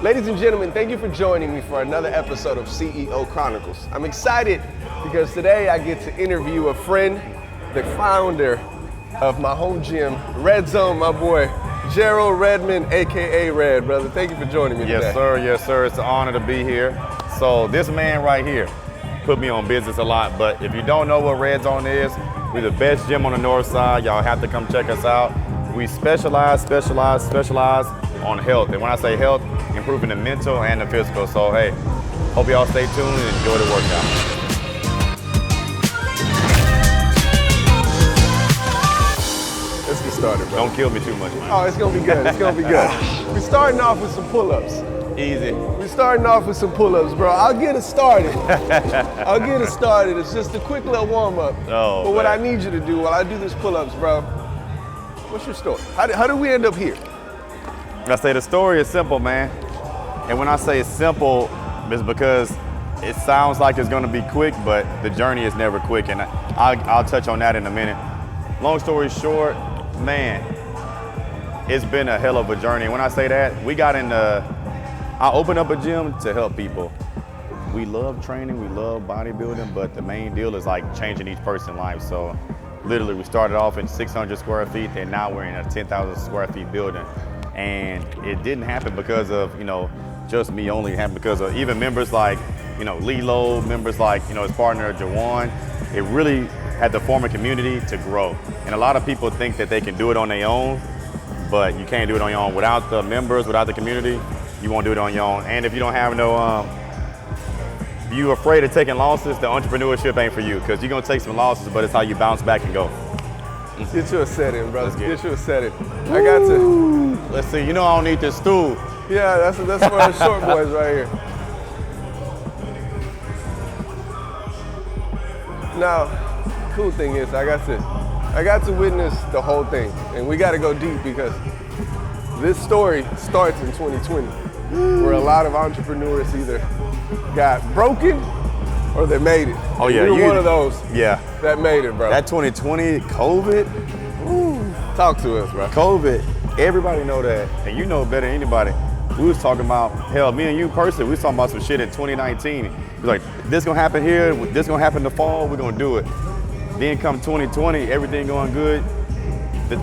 Ladies and gentlemen, thank you for joining me for another episode of CEO Chronicles. I'm excited because today I get to interview a friend, the founder of my home gym, RedZone, my boy, Jerald Redmon, AKA Red, brother. Thank you for joining me today. Yes, sir. It's an honor to be here. So this man right here put me on business a lot, but if you don't know what RedZone is, we're the best gym on the north side. Y'all have to come check us out. We specialize on health. And when I say health, improving the mental and the physical. So hey, hope y'all stay tuned and enjoy the workout. Let's get started, bro. Don't kill me too much, man. Oh, it's gonna be good. It's gonna be good. We're starting off with some pull-ups. Easy. We're starting off with some pull-ups, bro. I'll get it started. It's just a quick little warm-up. Oh, but what I need you to do while I do this pull-ups, bro, what's your story? How did we end up here? I say the story is simple, man. And when I say it's simple, it's because it sounds like it's gonna be quick, but the journey is never quick. And I'll touch on that in a minute. Long story short, man, it's been a hell of a journey. When I say that, I opened up a gym to help people. We love training, we love bodybuilding, but the main deal is like changing each person's life. So literally we started off in 600 square feet and now we're in a 10,000 square feet building. And it didn't happen because of, just me only. It happened because of even members like, Lilo, members like, his partner, Jawan. It really had to form a community to grow. And a lot of people think that they can do it on their own, but you can't do it on your own. Without the members, without the community, you won't do it on your own. And if you don't have if you're afraid of taking losses, the entrepreneurship ain't for you, because you're gonna take some losses, but it's how you bounce back and go. Get you a set-in, brother. Get you a set-in. Woo. I got to. Let's see, I don't need this stool. Yeah, that's one of the short boys right here. Now, cool thing is I got to witness the whole thing, and we got to go deep because this story starts in 2020, where a lot of entrepreneurs either got broken or they made it. Oh yeah, you're one of those. Yeah, that made it, bro. That 2020 COVID. Talk to us, bro. COVID. Everybody know that, and you know better than anybody. We was talking about, hell, me and you personally, we was talking about some shit in 2019. It was like, this gonna happen here, this gonna happen in the fall, we're gonna do it. Then come 2020, everything going good.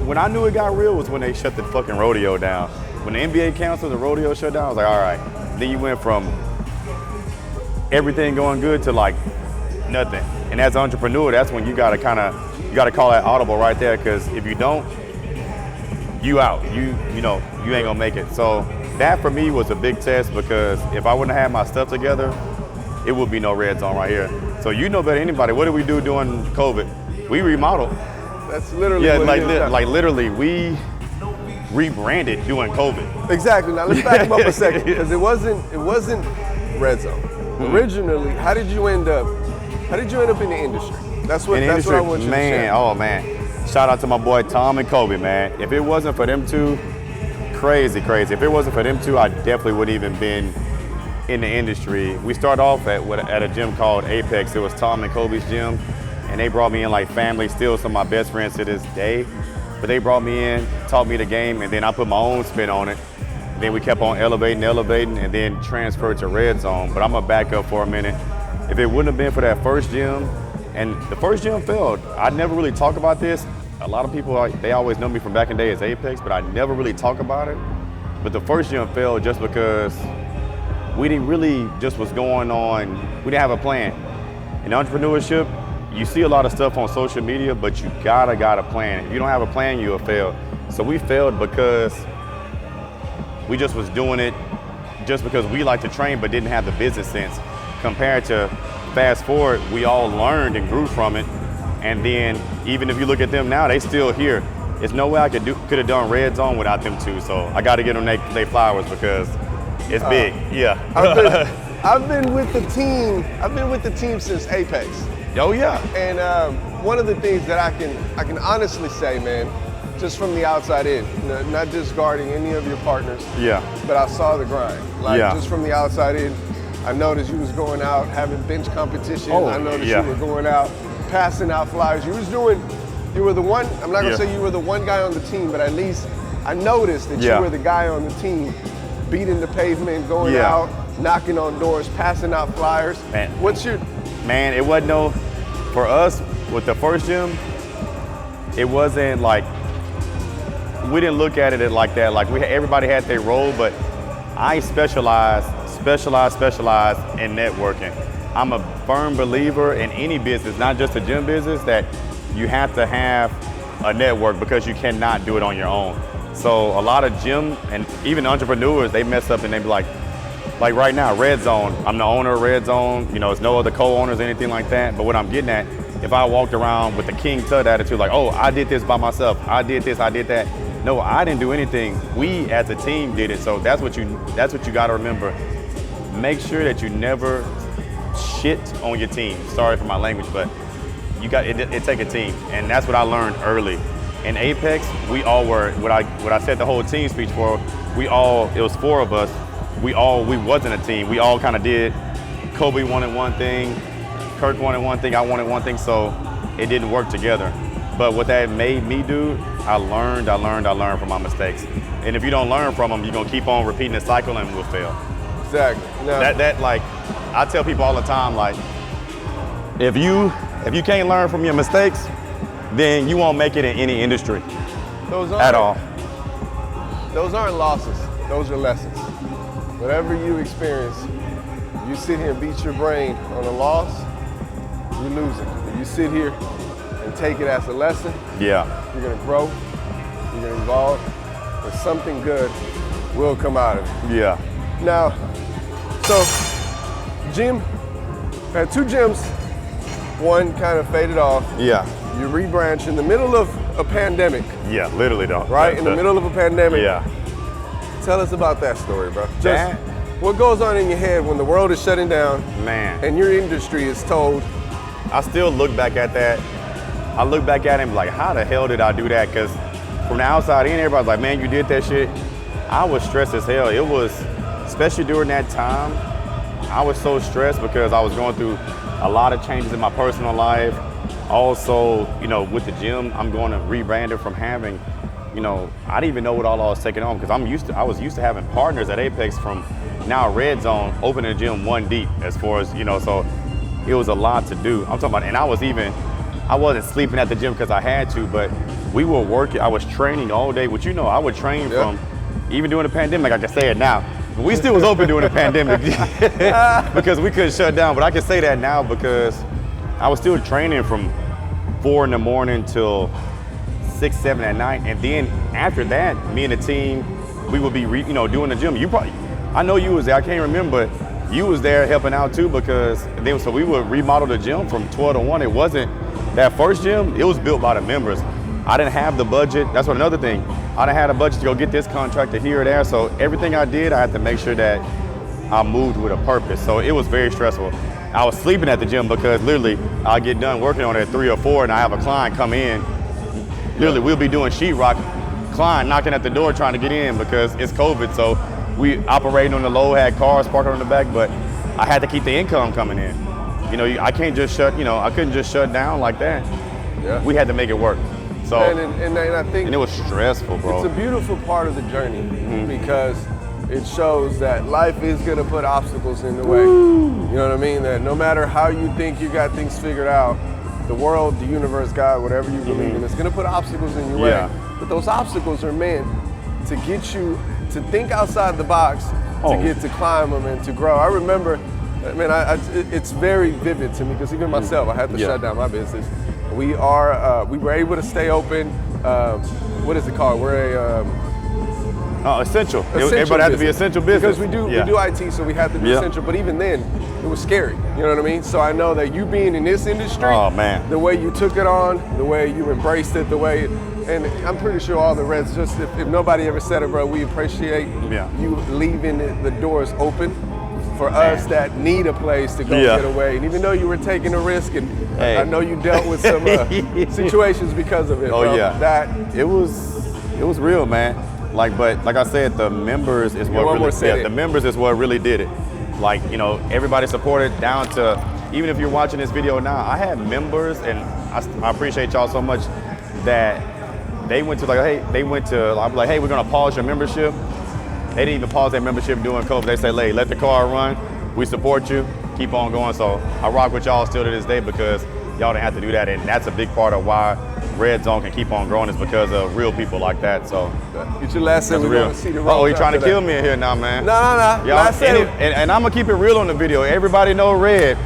When I knew it got real was when they shut the fucking rodeo down. When the NBA canceled, the rodeo shut down, I was like, all right. Then you went from everything going good to like nothing. And as an entrepreneur, that's when you gotta call that audible right there, because if you don't, you out. You ain't gonna make it. So that for me was a big test, because if I wouldn't have had my stuff together, it would be no RedZone right here. So you know better than anybody. What did we do during COVID? We remodeled. That's literally literally we rebranded during COVID. Exactly. Now let's back him up a second, because it wasn't RedZone. Mm-hmm. Originally, how did you end up in the industry? That's what I want you to share. Oh man. Shout out to my boy Tom and Kobe, man. If it wasn't for them two, crazy. If it wasn't for them two, I definitely wouldn't even been in the industry. We started off at a gym called Apex. It was Tom and Kobe's gym, and they brought me in like family, still some of my best friends to this day. But they brought me in, taught me the game, and then I put my own spin on it. And then we kept on elevating, and then transferred to RedZone. But I'm gonna back up for a minute. If it wouldn't have been for that first gym, and the first gym failed, I never really talk about this. A lot of people, they always know me from back in the day as Apex, but I never really talk about it. But the first gym failed just because we didn't really just was going on, we didn't have a plan. In entrepreneurship, you see a lot of stuff on social media, but you got a plan. If you don't have a plan, you'll fail. So we failed because we just was doing it just because we like to train but didn't have the business sense. Compared to fast forward, we all learned and grew from it. And then even if you look at them now, they still here. There's no way I could have done RedZone without them two. So I got to give them they flowers, because it's big. Yeah. I've been with the team. I've been with the team since Apex. Oh yeah. And one of the things that I can honestly say, man, just from the outside in, not discarding any of your partners. Yeah. But I saw the grind. Just from the outside in, I noticed you was going out having bench competition. I noticed you were going out passing out flyers. You were the one, I'm not gonna say you were the one guy on the team, but at least I noticed that you were the guy on the team beating the pavement, going out, knocking on doors, passing out flyers. Man. Man, it wasn't for us with the first gym, it wasn't like, we didn't look at it like that. Like everybody had their role, but I specialize in networking. I'm a firm believer in any business, not just a gym business, that you have to have a network because you cannot do it on your own. So a lot of gym and even entrepreneurs, they mess up and they be like right now, RedZone, I'm the owner of RedZone, you know, there's no other co-owners, anything like that. But what I'm getting at, if I walked around with the King Tut attitude, like, oh, I did this by myself, I did this, I did that. No, I didn't do anything. We as a team did it. So that's what you got to remember. Make sure that you never shit on your team. Sorry for my language, but it take a team, and that's what I learned early. In Apex, we all were what I said the whole team speech for. It was 4 of us. We wasn't a team. We all kind of did. Kobe wanted one thing, Kirk wanted one thing, I wanted one thing, so it didn't work together. But what that made me do, I learned from my mistakes. And if you don't learn from them, you're gonna keep on repeating the cycle and we'll fail. Exactly. No. That like, I tell people all the time, like, if you can't learn from your mistakes, then you won't make it in any industry at all. Those aren't losses, those are lessons. Whatever you experience, you sit here and beat your brain on a loss, you lose it. If you sit here and take it as a lesson, you're gonna grow, you're gonna evolve, and something good will come out of it. Yeah. Now, so gym, I had 2 gyms, one kind of faded off. Yeah. You rebranded in the middle of a pandemic. Yeah, literally though. Right, in the middle of a pandemic. Yeah. Tell us about that story, bro. Just what goes on in your head when the world is shutting down, man, and your industry is told. I still look back at that. I look back at it and be like, how the hell did I do that? Because from the outside in, everybody's like, man, you did that shit. I was stressed as hell. It was, especially during that time, I was so stressed because I was going through a lot of changes in my personal life. Also, you know, with the gym, I'm going to rebrand it from having, you know, I didn't even know what all I was taking on because I was used to having partners at Apex from now RedZone, opening the gym 1 deep as far as, you know, so it was a lot to do. I'm talking about, and I wasn't sleeping at the gym because I had to, but we were working, I was training all day, which, you know, I would train from, even during the pandemic, I can say it now. We still was open during the pandemic because we couldn't shut down, but I can say that now because I was still training from 4 in the morning till 6, 7 at night. And then after that, me and the team, we would be, doing the gym. I know you was there, I can't remember, but you was there helping out too because so we would remodel the gym from 12 to 1. It wasn't, that first gym, it was built by the members. I didn't have the budget. That's what another thing. I didn't have the budget to go get this contractor here or there. So everything I did, I had to make sure that I moved with a purpose. So it was very stressful. I was sleeping at the gym because literally I'll get done working on it at 3 or 4 and I have a client come in. Literally we'll be doing sheetrock, client knocking at the door trying to get in because it's COVID. So we operating on the low, had cars parked on the back, but I had to keep the income coming in. You know, I can't just I couldn't just shut down like that. Yeah. We had to make it work. So, and I think it was stressful, bro. It's a beautiful part of the journey because it shows that life is gonna put obstacles in the way. You know what I mean? That no matter how you think you got things figured out, the world, the universe, God, whatever you believe in, it's gonna put obstacles in your way. But those obstacles are meant to get you to think outside the box, to get to climb them and to grow. I remember, man, it's very vivid to me because even myself, I had to shut down my business. We were able to stay open. What is it called? We're a essential. Everybody had to be essential business. Because we do IT, so we had to be essential. But even then, it was scary. You know what I mean? So I know that you being in this industry, the way you took it on, the way you embraced it, and I'm pretty sure all the Reds, just if nobody ever said it, bro, we appreciate you leaving the doors open for us that need a place to go get away. And even though you were taking a risk, and I know you dealt with some situations because of it, bro. That it was real, man. But like I said, the members is what really did it. Like, you know, everybody supported down to, even if you're watching this video now, I had members, and I appreciate y'all so much that they went to I'm like, hey, we're gonna pause your membership. They didn't even pause their membership during COVID. They say, "Hey, let the car run. We support you. Keep on going." So I rock with y'all still to this day because y'all didn't have to do that, and that's a big part of why RedZone can keep on growing is because of real people like that. So get your last set. We're going to see the road. Oh, you trying to kill me in here now, man? No. Y'all, and I'm gonna keep it real on the video. Everybody know Red.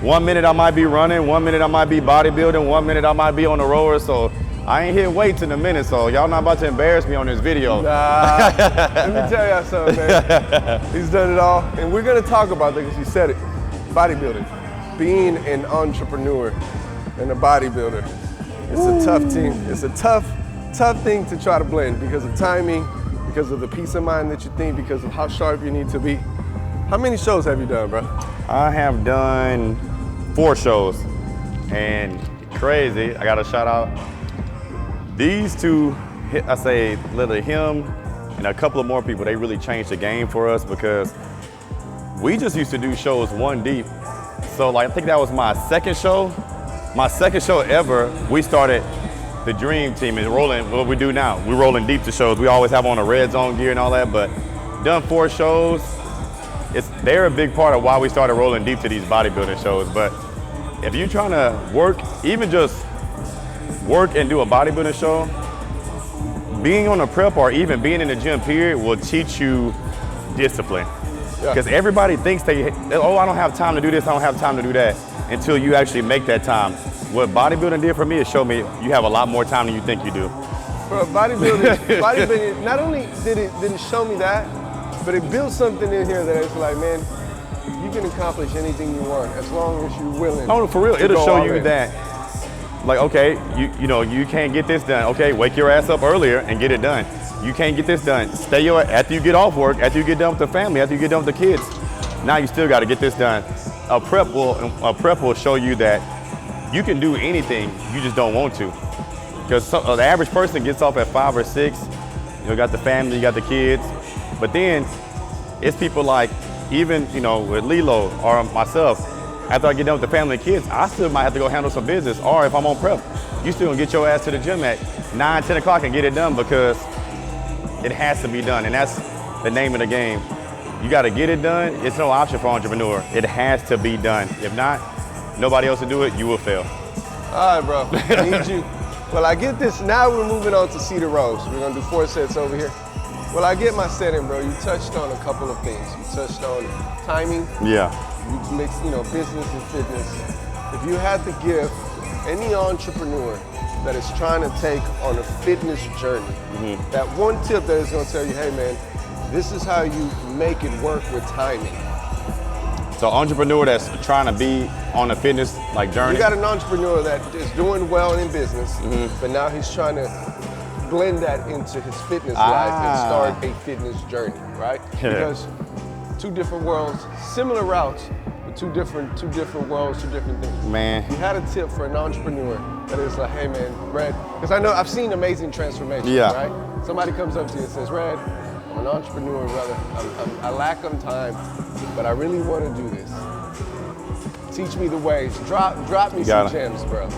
1 minute I might be running, 1 minute I might be bodybuilding, 1 minute I might be on the rower. So I ain't hit weights in a minute. So y'all not about to embarrass me on this video. Nah. Let me tell y'all something, man. He's done it all, and we're gonna talk about that because you said it. Bodybuilding, being an entrepreneur and a bodybuilder. It's a tough team. It's a tough thing to try to blend because of timing, because of the peace of mind that you think, because of how sharp you need to be. How many shows have you done, bro? I have done 4 shows, and crazy. I got to shout out these two. I say literally him and a couple of more people. They really changed the game for us because we just used to do shows 1 deep. So like I think that was my second show. My second show ever, we started the Dream Team and rolling what we do now. We're rolling deep to shows. We always have on a RedZone gear and all that, but done 4 shows. They're a big part of why we started rolling deep to these bodybuilding shows. But if you're trying to work, even just work and do a bodybuilding show, being on a prep or even being in the gym period will teach you discipline. Because everybody thinks oh, I don't have time to do this, I don't have time to do that, until you actually make that time. What bodybuilding did for me is show me you have a lot more time than you think you do. Bro, bodybuilding, not only did it show me that, but it built something in here that it's like, man, you can accomplish anything you want as long as you're willing. No, for real, it'll show you that, like, okay, you can't get this done. Okay, wake your ass up earlier and get it done. You can't get this done. After you get off work, after you get done with the family, after you get done with the kids, now you still got to get this done. A prep will show you that you can do anything, you just don't want to. Because the average person gets off at 5 or 6. You got the family, you got the kids, but then it's people like even with Lilo or myself. After I get done with the family and kids, I still might have to go handle some business. Or if I'm on prep, you still gonna get your ass to the gym at 9, 10 o'clock and get it done because it has to be done, and that's the name of the game. You got to get it done. It's no option for entrepreneur. It has to be done. If not, nobody else will do it. You will fail. All right, bro. I need you. Well, I get this. Now we're moving on to Cedar Rose. We're gonna do 4 sets over here. Well, I get my set in, bro. You touched on a couple of things. You touched on timing. Yeah. You mix, business and fitness. If you had to give any entrepreneur that is trying to take on a fitness journey, that one tip that is gonna tell you, hey man, this is how you make it work with timing. So entrepreneur that's trying to be on a fitness journey. You got an entrepreneur that is doing well in business, but now he's trying to blend that into his fitness life and start a fitness journey, right? Because 2 different worlds, similar routes, but two different worlds, 2 different things. Man. You had a tip for an entrepreneur that is like, hey man, Red, because I know I've seen amazing transformations, right? Somebody comes up to you and says, Red, I'm an entrepreneur, brother. I lack on time, but I really want to do this. Teach me the ways. Drop me some gems, bro.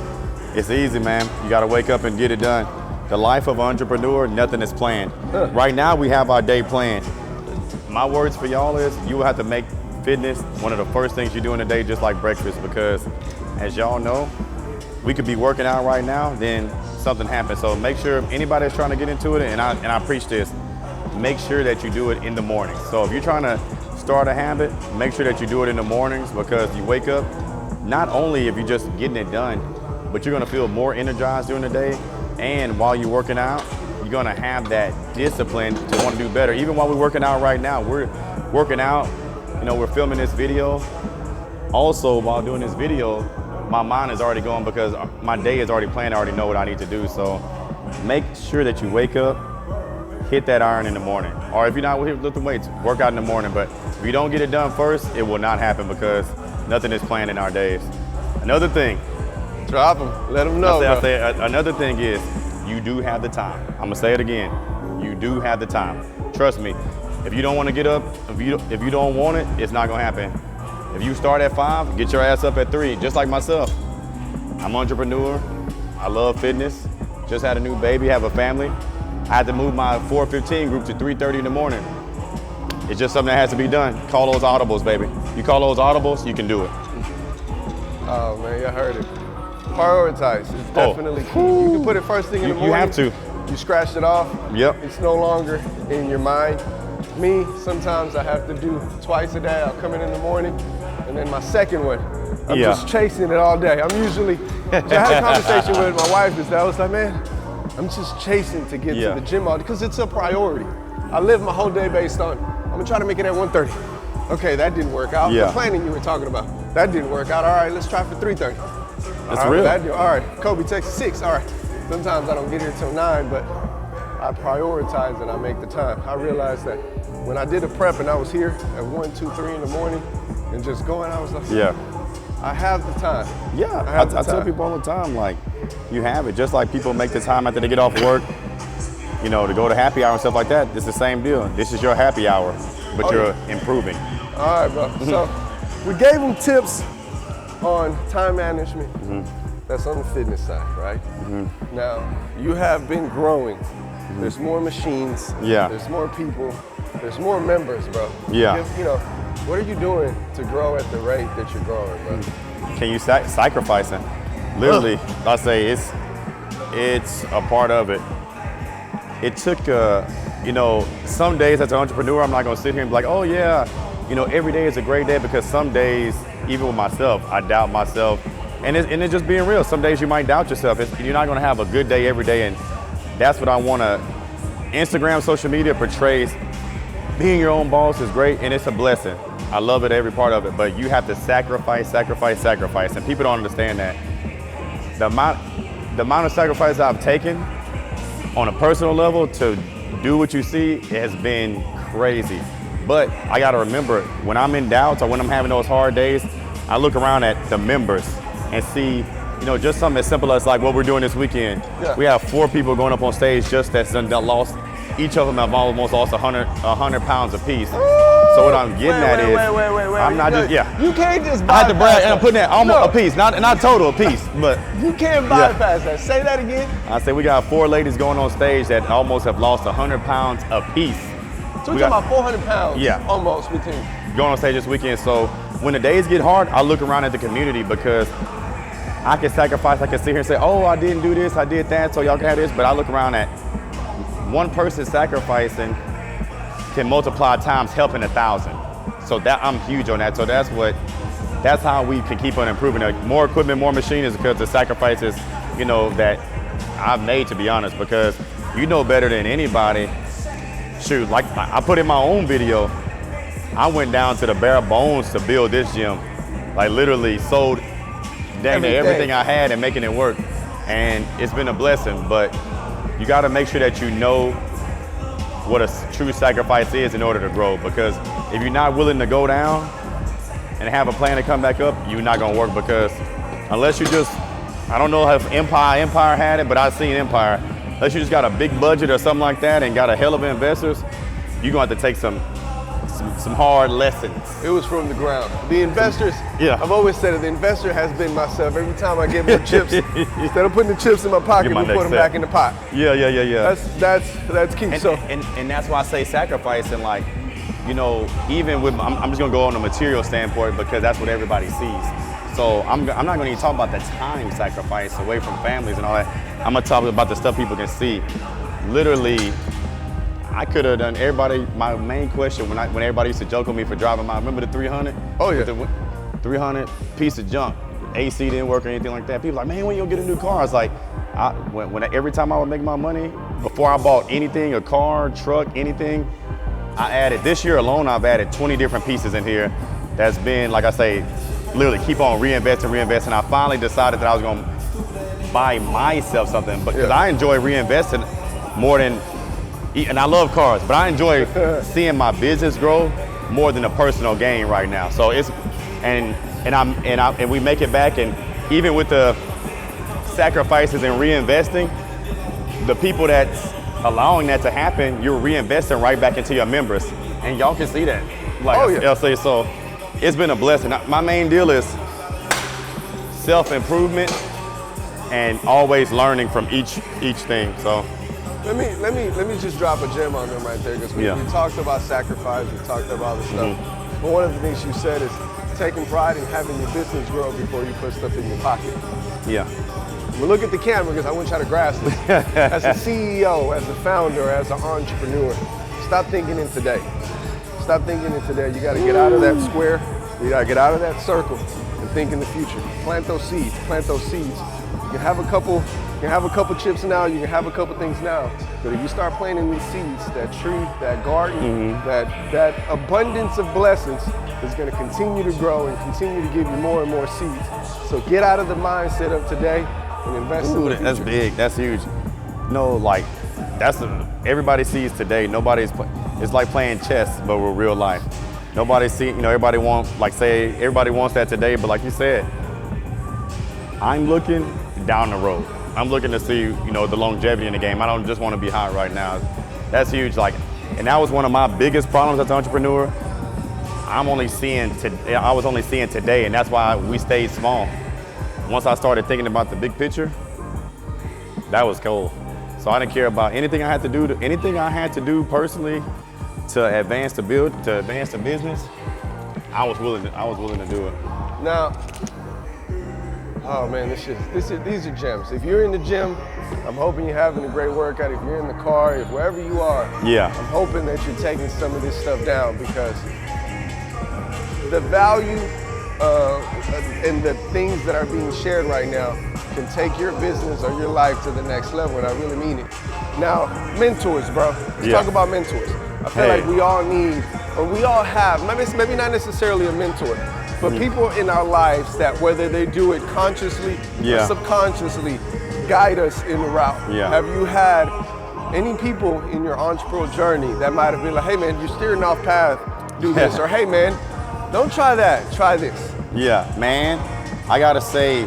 It's easy, man. You got to wake up and get it done. The life of an entrepreneur, nothing is planned. Right now, we have our day planned. My words for y'all is you will have to make fitness one of the first things you do in the day, just like breakfast, because as y'all know, we could be working out right now, then something happens. So make sure anybody that's trying to get into it, and I preach this, make sure that you do it in the morning. So if you're trying to start a habit, make sure that you do it in the mornings, because you wake up, not only if you're just getting it done, but you're gonna feel more energized during the day. And while you're working out, you're gonna have that discipline to want to do better. Even while we're working out right now, we're working out, we're filming this video. Also, while doing this video, my mind is already going because my day is already planned. I already know what I need to do. So make sure that you wake up, hit that iron in the morning. Or if you're not lifting weights, work out in the morning. But if you don't get it done first, it will not happen because nothing is planned in our days. Another thing. Drop them, let them know. Another thing is, you do have the time. I'm gonna say it again. You do have the time. Trust me. If you don't want to get up, if you don't want it, it's not gonna happen. If you start at 5, get your ass up at 3, just like myself. I'm an entrepreneur. I love fitness. Just had a new baby, have a family. I had to move my 4:15 group to 3:30 in the morning. It's just something that has to be done. Call those audibles, baby. You call those audibles, you can do it. Oh man, you heard it. Prioritize. It's definitely key. You can put it first thing in the morning. You have to. You scratched it off. Yep. It's no longer in your mind. Me, sometimes I have to do twice a day. I'll come in the morning, and then my second one, I'm just chasing it all day. I'm usually, so I had a conversation with my wife is that I was like, man, I'm just chasing to get to the gym all day because it's a priority. I live my whole day based on, I'm gonna try to make it at 1:30. Okay, that didn't work out. The planning you were talking about, that didn't work out. All right, let's try for 3:30. That's real. All right, Kobe, text 6. All right. Sometimes I don't get here till 9, but I prioritize and I make the time. I realized that when I did a prep and I was here at 1, 2, 3 in the morning and just going, I was like, I have the time. Yeah, I tell people all the time, like, you have it. Just like people make the time after they get off work, you know, to go to happy hour and stuff like that. It's the same deal. This is your happy hour, but you're improving. All right, bro. So we gave them tips on time management. That's on the fitness side, right? Now, you have been growing. There's more machines. There's more people. There's more members, bro. You know, what are you doing to grow at the rate that you're growing, bro? Can you sacrificing? Literally, I say it's a part of it. It took, you know, some days as an entrepreneur, I'm not gonna sit here and be like, oh yeah, you know, every day is a great day, because some days, even with myself, I doubt myself. And it's just being real. Some days you might doubt yourself. You're not gonna have a good day every day, and that's what I wanna. Instagram, social media portrays being your own boss is great, and it's a blessing. I love it, every part of it, but you have to sacrifice, and people don't understand that. The amount of sacrifice I've taken on a personal level to do what you see, it has been crazy. But I gotta remember, when I'm in doubt or when I'm having those hard days, I look around at the members and see, you know, just something as simple as like what we're doing this weekend. We have 4 people going up on stage just that lost, each of them have almost lost 100 pounds apiece. So what I'm getting at is, I'm not just, You can't just bypass I had to brag, and I'm putting that almost a piece, not total, a piece, but. You can't bypass that. Say that again. I say we got 4 ladies going on stage that almost have lost 100 pounds apiece. So we're talking about 400 pounds almost between. Going on stage this weekend. So when the days get hard, I look around at the community, because I can sacrifice. I can sit here and say, oh, I didn't do this, I did that, so y'all can have this. But I look around at one person sacrificing can multiply times helping 1,000. So that I'm huge on that. So that's how we can keep on improving. More equipment, more machines, because the sacrifices, you know, that I've made, to be honest, because you know better than anybody. Shoot, like I put in my own video, I went down to the bare bones to build this gym. Like literally sold dang near everything I had and making it work. And it's been a blessing, but you gotta make sure that you know what a true sacrifice is in order to grow, because if you're not willing to go down and have a plan to come back up, you're not gonna work, because unless you just, I don't know if Empire had it, but I've seen Empire. Unless you just got a big budget or something like that and got a hell of investors, you're gonna have to take some hard lessons. It was from the ground. The investors, I've always said it, the investor has been myself. Every time I get more chips, instead of putting the chips in my pocket, we put them back in the pot. That's key. And that's why I say sacrifice, and like, you know, even with, I'm just gonna go on the material standpoint, because that's what everybody sees. So I'm not gonna even talk about the time sacrifice away from families and all that. I'm gonna talk about the stuff people can see. Literally, I could have done everybody, my main question when everybody used to joke with me for driving my, remember the 300? Oh yeah. The 300 piece of junk. AC didn't work or anything like that. People like, man, when you gonna get a new car? I was like, every time I would make my money, before I bought anything, a car, truck, anything, I added, this year alone, I've added 20 different pieces in here. That's been, like I say, literally keep on reinvesting. I finally decided that I was gonna buy myself something, because I enjoy reinvesting more than, and I love cars, but I enjoy seeing my business grow more than a personal gain right now. So it's, and we make it back, and even with the sacrifices and reinvesting, the people that's allowing that to happen, you're reinvesting right back into your members, and y'all can see that. Like I'll say, so it's been a blessing. My main deal is self-improvement and always learning from each thing. So Let me just drop a gem on them right there, because we talked about sacrifice, we talked about the stuff. But one of the things you said is taking pride in having your business grow before you put stuff in your pocket. Yeah. Well, look at the camera, because I want you to grasp this. As a CEO, as a founder, as an entrepreneur, stop thinking in today. Stop thinking in today. You got to get out of that square. You got to get out of that circle and think in the future. Plant those seeds. Plant those seeds. You can have a couple. You can have a couple chips now. You can have a couple things now. But if you start planting these seeds, that tree, that garden, that abundance of blessings is going to continue to grow and continue to give you more and more seeds. So get out of the mindset of today and invest in the future. That's big. That's huge. No, like everybody sees today. It's like playing chess, but with real life. Nobody see. Everybody wants everybody wants that today. But like you said, I'm looking down the road. I'm looking to see, the longevity in the game. I don't just want to be hot right now. That's huge. And that was one of my biggest problems as an entrepreneur. I was only seeing today, and that's why we stayed small. Once I started thinking about the big picture, that was cold. So I didn't care about anything I had to do personally to advance the business. I was willing to do it. Now, oh man, these are gems. If you're in the gym, I'm hoping you're having a great workout. If you're in the car, if wherever you are, I'm hoping that you're taking some of this stuff down, because the value and the things that are being shared right now can take your business or your life to the next level, and I really mean it. Now, mentors, bro. Let's talk about mentors. I feel like we all need, or we all have, maybe not necessarily a mentor, but people in our lives that, whether they do it consciously or subconsciously, guide us in the route. Have you had any people in your entrepreneurial journey that might have been like, hey man, you're steering off path, do this, or hey man, don't try that, try this? Yeah, man, I gotta say,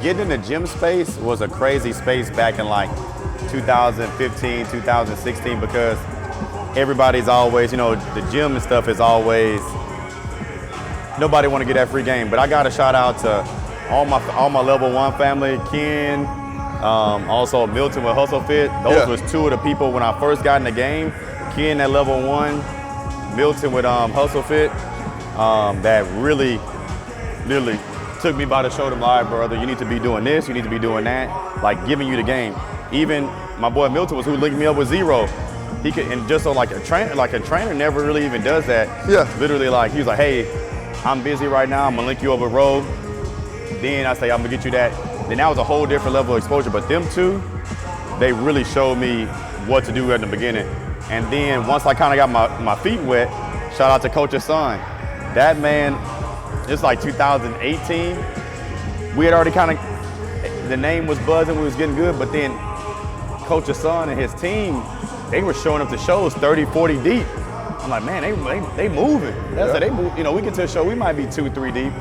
getting in the gym space was a crazy space back in 2015, 2016, because everybody's always, the gym and stuff is always, nobody want to get that free game. But I got to shout out to all my level 1 family, Ken, also Milton with Hustle Fit. Those was two of the people when I first got in the game. Ken at level 1, Milton with Hustle Fit, that really took me by the shoulder, like, brother, you need to be doing this, you need to be doing that, like giving you the game. Even my boy Milton was who linked me up with Zero. He could, and just so like a trainer never really even does that. Literally, he was like, hey, I'm busy right now, I'm gonna link you over road. Then I say, I'm gonna get you that. Then that was a whole different level of exposure. But them two, they really showed me what to do at the beginning. And then once I kind of got my feet wet, shout out to Coach's son. That man, it's like 2018. We had already the name was buzzing, we was getting good, but then Coach's son and his team, they were showing up to shows 30, 40 deep. I'm like, man, they moving. That's how they move. We get to a show, we might be 2, 3 deep.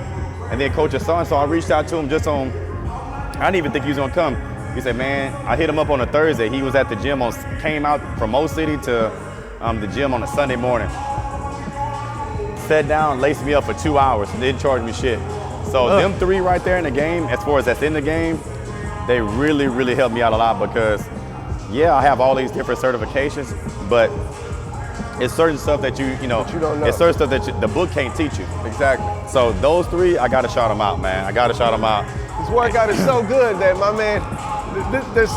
And then Coach's son, so I reached out to him I didn't even think he was gonna come. He said, man, I hit him up on a Thursday. He was at the gym, came out from Mo City to the gym on a Sunday morning. Sat down, laced me up for 2 hours, and didn't charge me shit. So them three right there in the game, as far as that's in the game, they really, really helped me out a lot, because I have all these different certifications, but it's certain stuff that you don't know. It's certain stuff that the book can't teach you. Exactly. So those three, I gotta shout them out, man. I gotta shout them out. This workout is so good that my man, this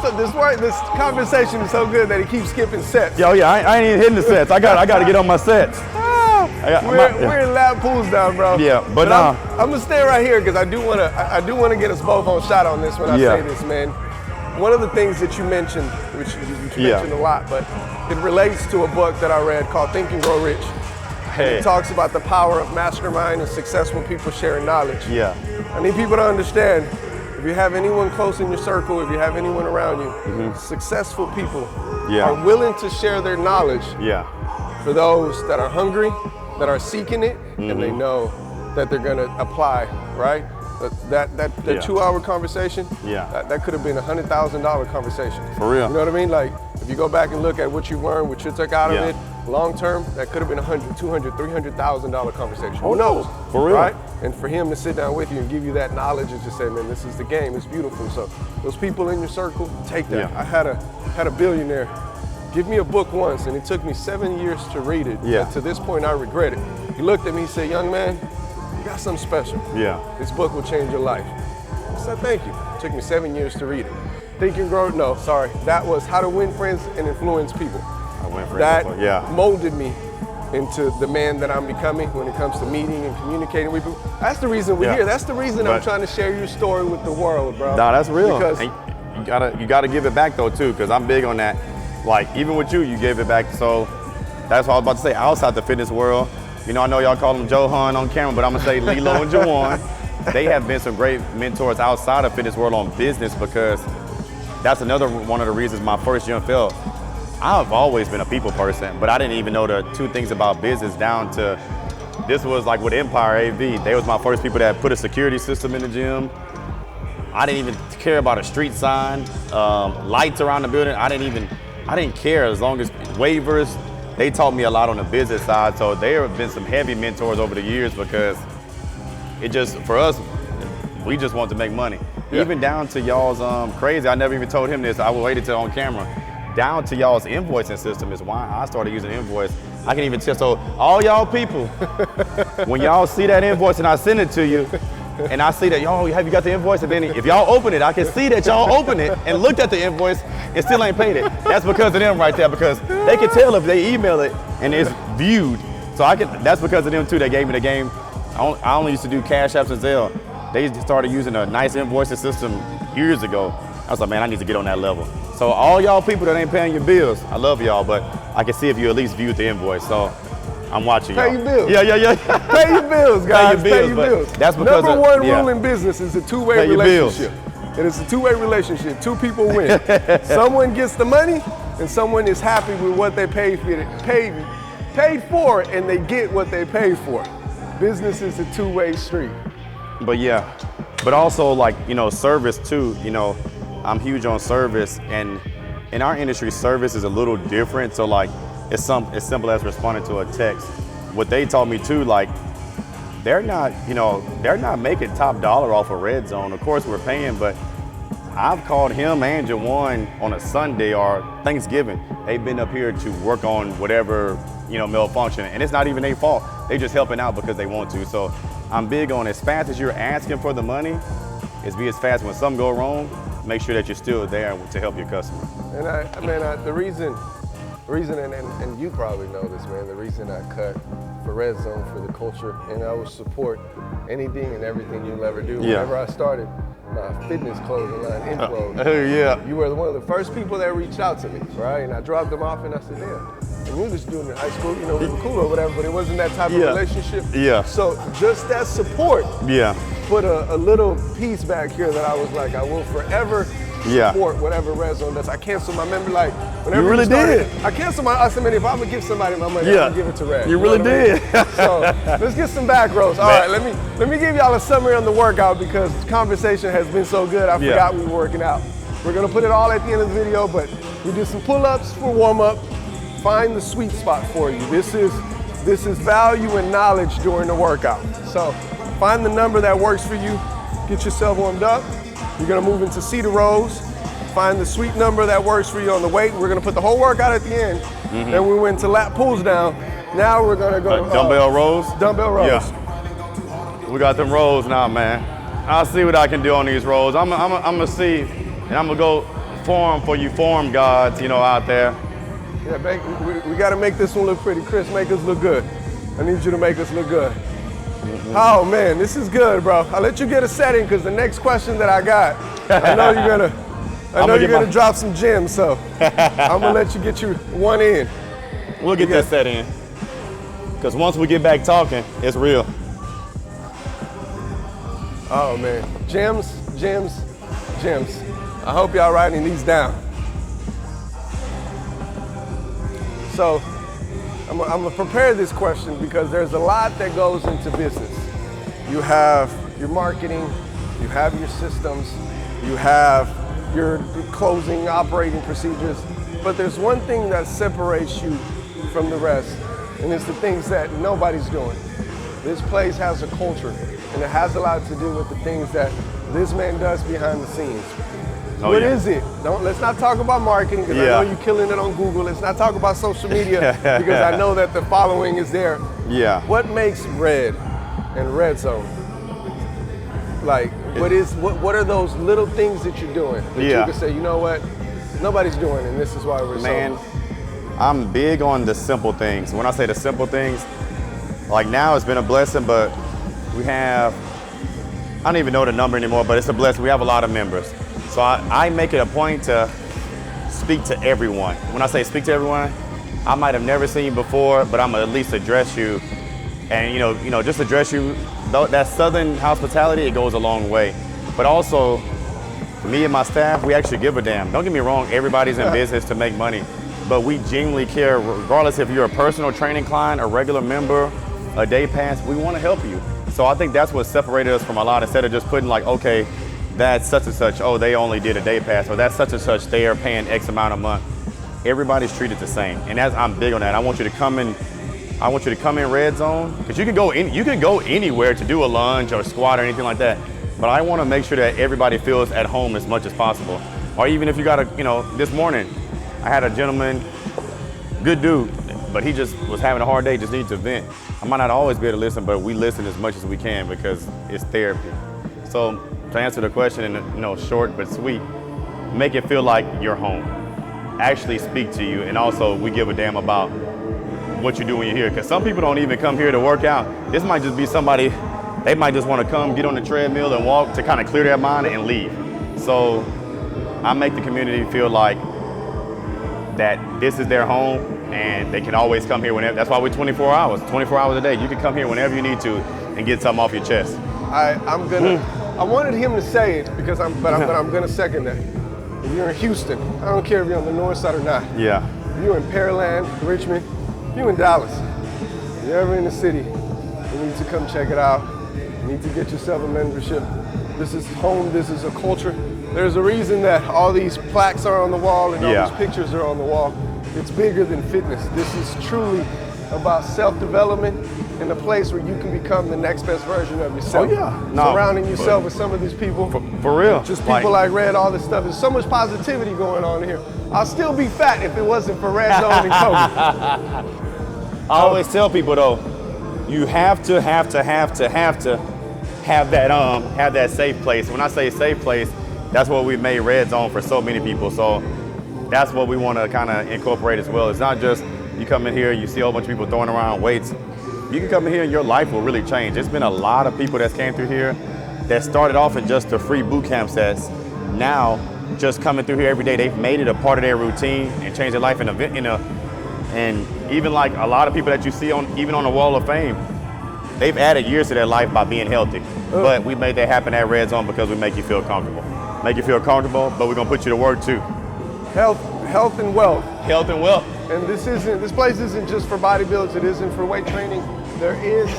conversation is so good that he keeps skipping sets. Yo, I ain't even hitting the sets. I gotta get on my sets. We're in Lat Pulldowns, bro. Yeah, but I'm gonna stay right here, because I do wanna get us both on shot on this when I say this, man. One of the things that you mentioned, which you mentioned a lot, but it relates to a book that I read called Think and Grow Rich. It talks about the power of mastermind and successful people sharing knowledge. I need people to understand, if you have anyone close in your circle, if you have anyone around you, successful people are willing to share their knowledge for those that are hungry, that are seeking it, and they know that they're gonna apply, right? That 2-hour conversation, that could have been a $100,000 conversation. For real. You know what I mean? Like, if you go back and look at what you learned, what you took out of it, long term, that could have been $100, $200, $300,000 conversation. Oh, Who knows? For real. Right? And for him to sit down with you and give you that knowledge and just say, man, this is the game, it's beautiful. So those people in your circle, take that. Yeah. I had a billionaire give me a book once, and it took me 7 years to read it. Yeah. To this point, I regret it. He looked at me, he said, young man, you got something special. Yeah. This book will change your life. I said, thank you. It took me 7 years to read it. Think and Grow, no, sorry. That was How to Win Friends and Influence People. That molded me into the man that I'm becoming when it comes to meeting and communicating with people. That's the reason we're here. That's the reason I'm trying to share your story with the world, bro. No, that's real. Because you gotta give it back though too, because I'm big on that. Like even with you gave it back. So that's what I was about to say. Outside the fitness world, you know, I know y'all call them Johan on camera, but I'm gonna say Lilo and Jawan. They have been some great mentors outside of fitness world on business, because that's another one of the reasons my first gym failed. I've always been a people person, but I didn't even know the two things about business down to, this was like with Empire AV. They was my first people that put a security system in the gym. I didn't even care about a street sign, lights around the building. I didn't care as long as waivers. They taught me a lot on the business side. So there have been some heavy mentors over the years, because it just, for us, we just want to make money. Yeah. Even down to y'all's crazy, I never even told him this, I waited till on camera. Down to y'all's invoicing system is why I started using invoice. I can even tell, so all y'all people, when y'all see that invoice and I send it to you, and I see that, y'all, have you got the invoice? And then if y'all open it, I can see that y'all open it and looked at the invoice and still ain't paid it. That's because of them right there, because they can tell if they email it and it's viewed. So that's because of them too. They gave me the game. I only used to do Cash Apps and Zelle. They started using a nice invoicing system years ago. I was like, man, I need to get on that level. So all y'all people that ain't paying your bills, I love y'all, but I can see if you at least viewed the invoice. So I'm watching y'all. Pay your bills. Yeah. Pay your bills, guys. Pay your bills. That's because Number one rule in business is a two-way relationship. And it's a two-way relationship. Two people win. Someone gets the money, and someone is happy with what they paid for, and they get what they paid for. Business is a two-way street. But also, like, you know, service too. You know, I'm huge on service, and in our industry, service is a little different. So like, it's simple as responding to a text. What they taught me too, like, they're not making top dollar off of RedZone. Of course we're paying, but I've called him and Jawan on a Sunday or Thanksgiving. They've been up here to work on whatever, you know, malfunction, and it's not even their fault. They just helping out because they want to. So I'm big on, as fast as you're asking for the money, is be as fast when something go wrong, make sure that you're still there to help your customer. And the reason, and you probably know this, man, the reason I cut for RedZone, for the culture, and I will support anything and everything you'll ever do. Whenever I started my fitness clothing line, Inflow, you were one of the first people that reached out to me, right? And I dropped them off and I said, damn. And we was doing it in high school, you know, we were cool or whatever, but it wasn't that type of relationship. So just that support put a little piece back here that I was like, I will forever support whatever RedZone does. I canceled my member, like, whenever you really did. I canceled my, I said, man, if I'm gonna give somebody my money, I'm gonna give it to Red. You really did. So let's get some back rows. All right, let me give y'all a summary on the workout, because the conversation has been so good, I forgot we were working out. We're gonna put it all at the end of the video, but we did some pull-ups for warm-up. Find the sweet spot for you. This is value and knowledge during the workout. So find the number that works for you. Get yourself warmed up. You're gonna move into seated rows. Find the sweet number that works for you on the weight. We're gonna put the whole workout at the end. Then we went to lat pulls down. Now we're gonna go dumbbell rows. Dumbbell rows. Yeah. We got them rows now, man. I'll see what I can do on these rows. I'm gonna see, and I'm gonna go form for you form gods, you know, out there. Yeah, we got to make this one look pretty. Chris, make us look good. I need you to make us look good. Oh man, this is good, bro. I'll let you get a setting, because the next question that I got, I know you're gonna drop some gems, so I'm gonna let you get your one in. We'll get that set in, because once we get back talking, it's real. Oh man, gems. I hope y'all writing these down. So I'm gonna prepare this question, because there's a lot that goes into business. You have your marketing, you have your systems, you have your closing operating procedures, but there's one thing that separates you from the rest, and it's the things that nobody's doing. This place has a culture, and it has a lot to do with the things that this man does behind the scenes. What is it? Let's not talk about marketing, because I know you're killing it on Google. Let's not talk about social media, because I know that the following is there. Yeah. What makes Red and RedZone? Like, what are those little things that you're doing that you can say, you know what, nobody's doing, and this is why we're so. I'm big on the simple things. When I say the simple things, like now it's been a blessing, but we have, I don't even know the number anymore, but it's a blessing. We have a lot of members. So I make it a point to speak to everyone. When I say speak to everyone, I might have never seen you before, but I'm gonna at least address you. And you know, just address you. That Southern hospitality, it goes a long way. But also, for me and my staff, we actually give a damn. Don't get me wrong, everybody's in business to make money, but we genuinely care, regardless if you're a personal training client, a regular member, a day pass, we wanna help you. So I think that's what separated us from a lot, instead of just putting like, okay, that's such and such, oh, they only did a day pass, or that's such and such, they are paying X amount a month. Everybody's treated the same, and I'm big on that. I want you to come in RedZone, because you can go anywhere to do a lunge or squat or anything like that, but I want to make sure that everybody feels at home as much as possible. Or even if you got this morning, I had a gentleman, good dude, but he just was having a hard day, just needs to vent. I might not always be able to listen, but we listen as much as we can because it's therapy. So to answer the question in short but sweet, make it feel like you're home. Actually speak to you, and also we give a damn about what you do when you're here, because some people don't even come here to work out. This might just be somebody, they might just want to come get on the treadmill and walk to kind of clear their mind and leave. So I make the community feel like that this is their home and they can always come here whenever. That's why we're 24 hours a day. You can come here whenever you need to and get something off your chest. I wanted him to say it because I'm gonna second that. If you're in Houston, I don't care if you're on the north side or not. Yeah. If you're in Pearland, Richmond, if you're in Dallas, if you're ever in the city, you need to come check it out. You need to get yourself a membership. This is home, this is a culture. There's a reason that all these plaques are on the wall and all these pictures are on the wall. It's bigger than fitness. This is truly about self-development and a place where you can become the next best version of yourself. Oh yeah. No, surrounding yourself with some of these people. For real. Just people like Red, all this stuff. There's so much positivity going on here. I'll still be fat if it wasn't for RedZone and Kobe. I always tell people though, you have to have that safe place. When I say safe place, that's what we made RedZone for so many people. So that's what we want to kind of incorporate as well. It's not just you come in here, you see a whole bunch of people throwing around weights. You can come in here and your life will really change. There's been a lot of people that came through here that started off in just the free boot camp sets. Now, just coming through here every day, they've made it a part of their routine and changed their life and even like a lot of people that you see even on the Wall of Fame, they've added years to their life by being healthy. But we made that happen at RedZone because we make you feel comfortable. Make you feel comfortable, but we're gonna put you to work too. Health and wealth. Health and wealth. And this place isn't just for bodybuilders, it isn't for weight training. There is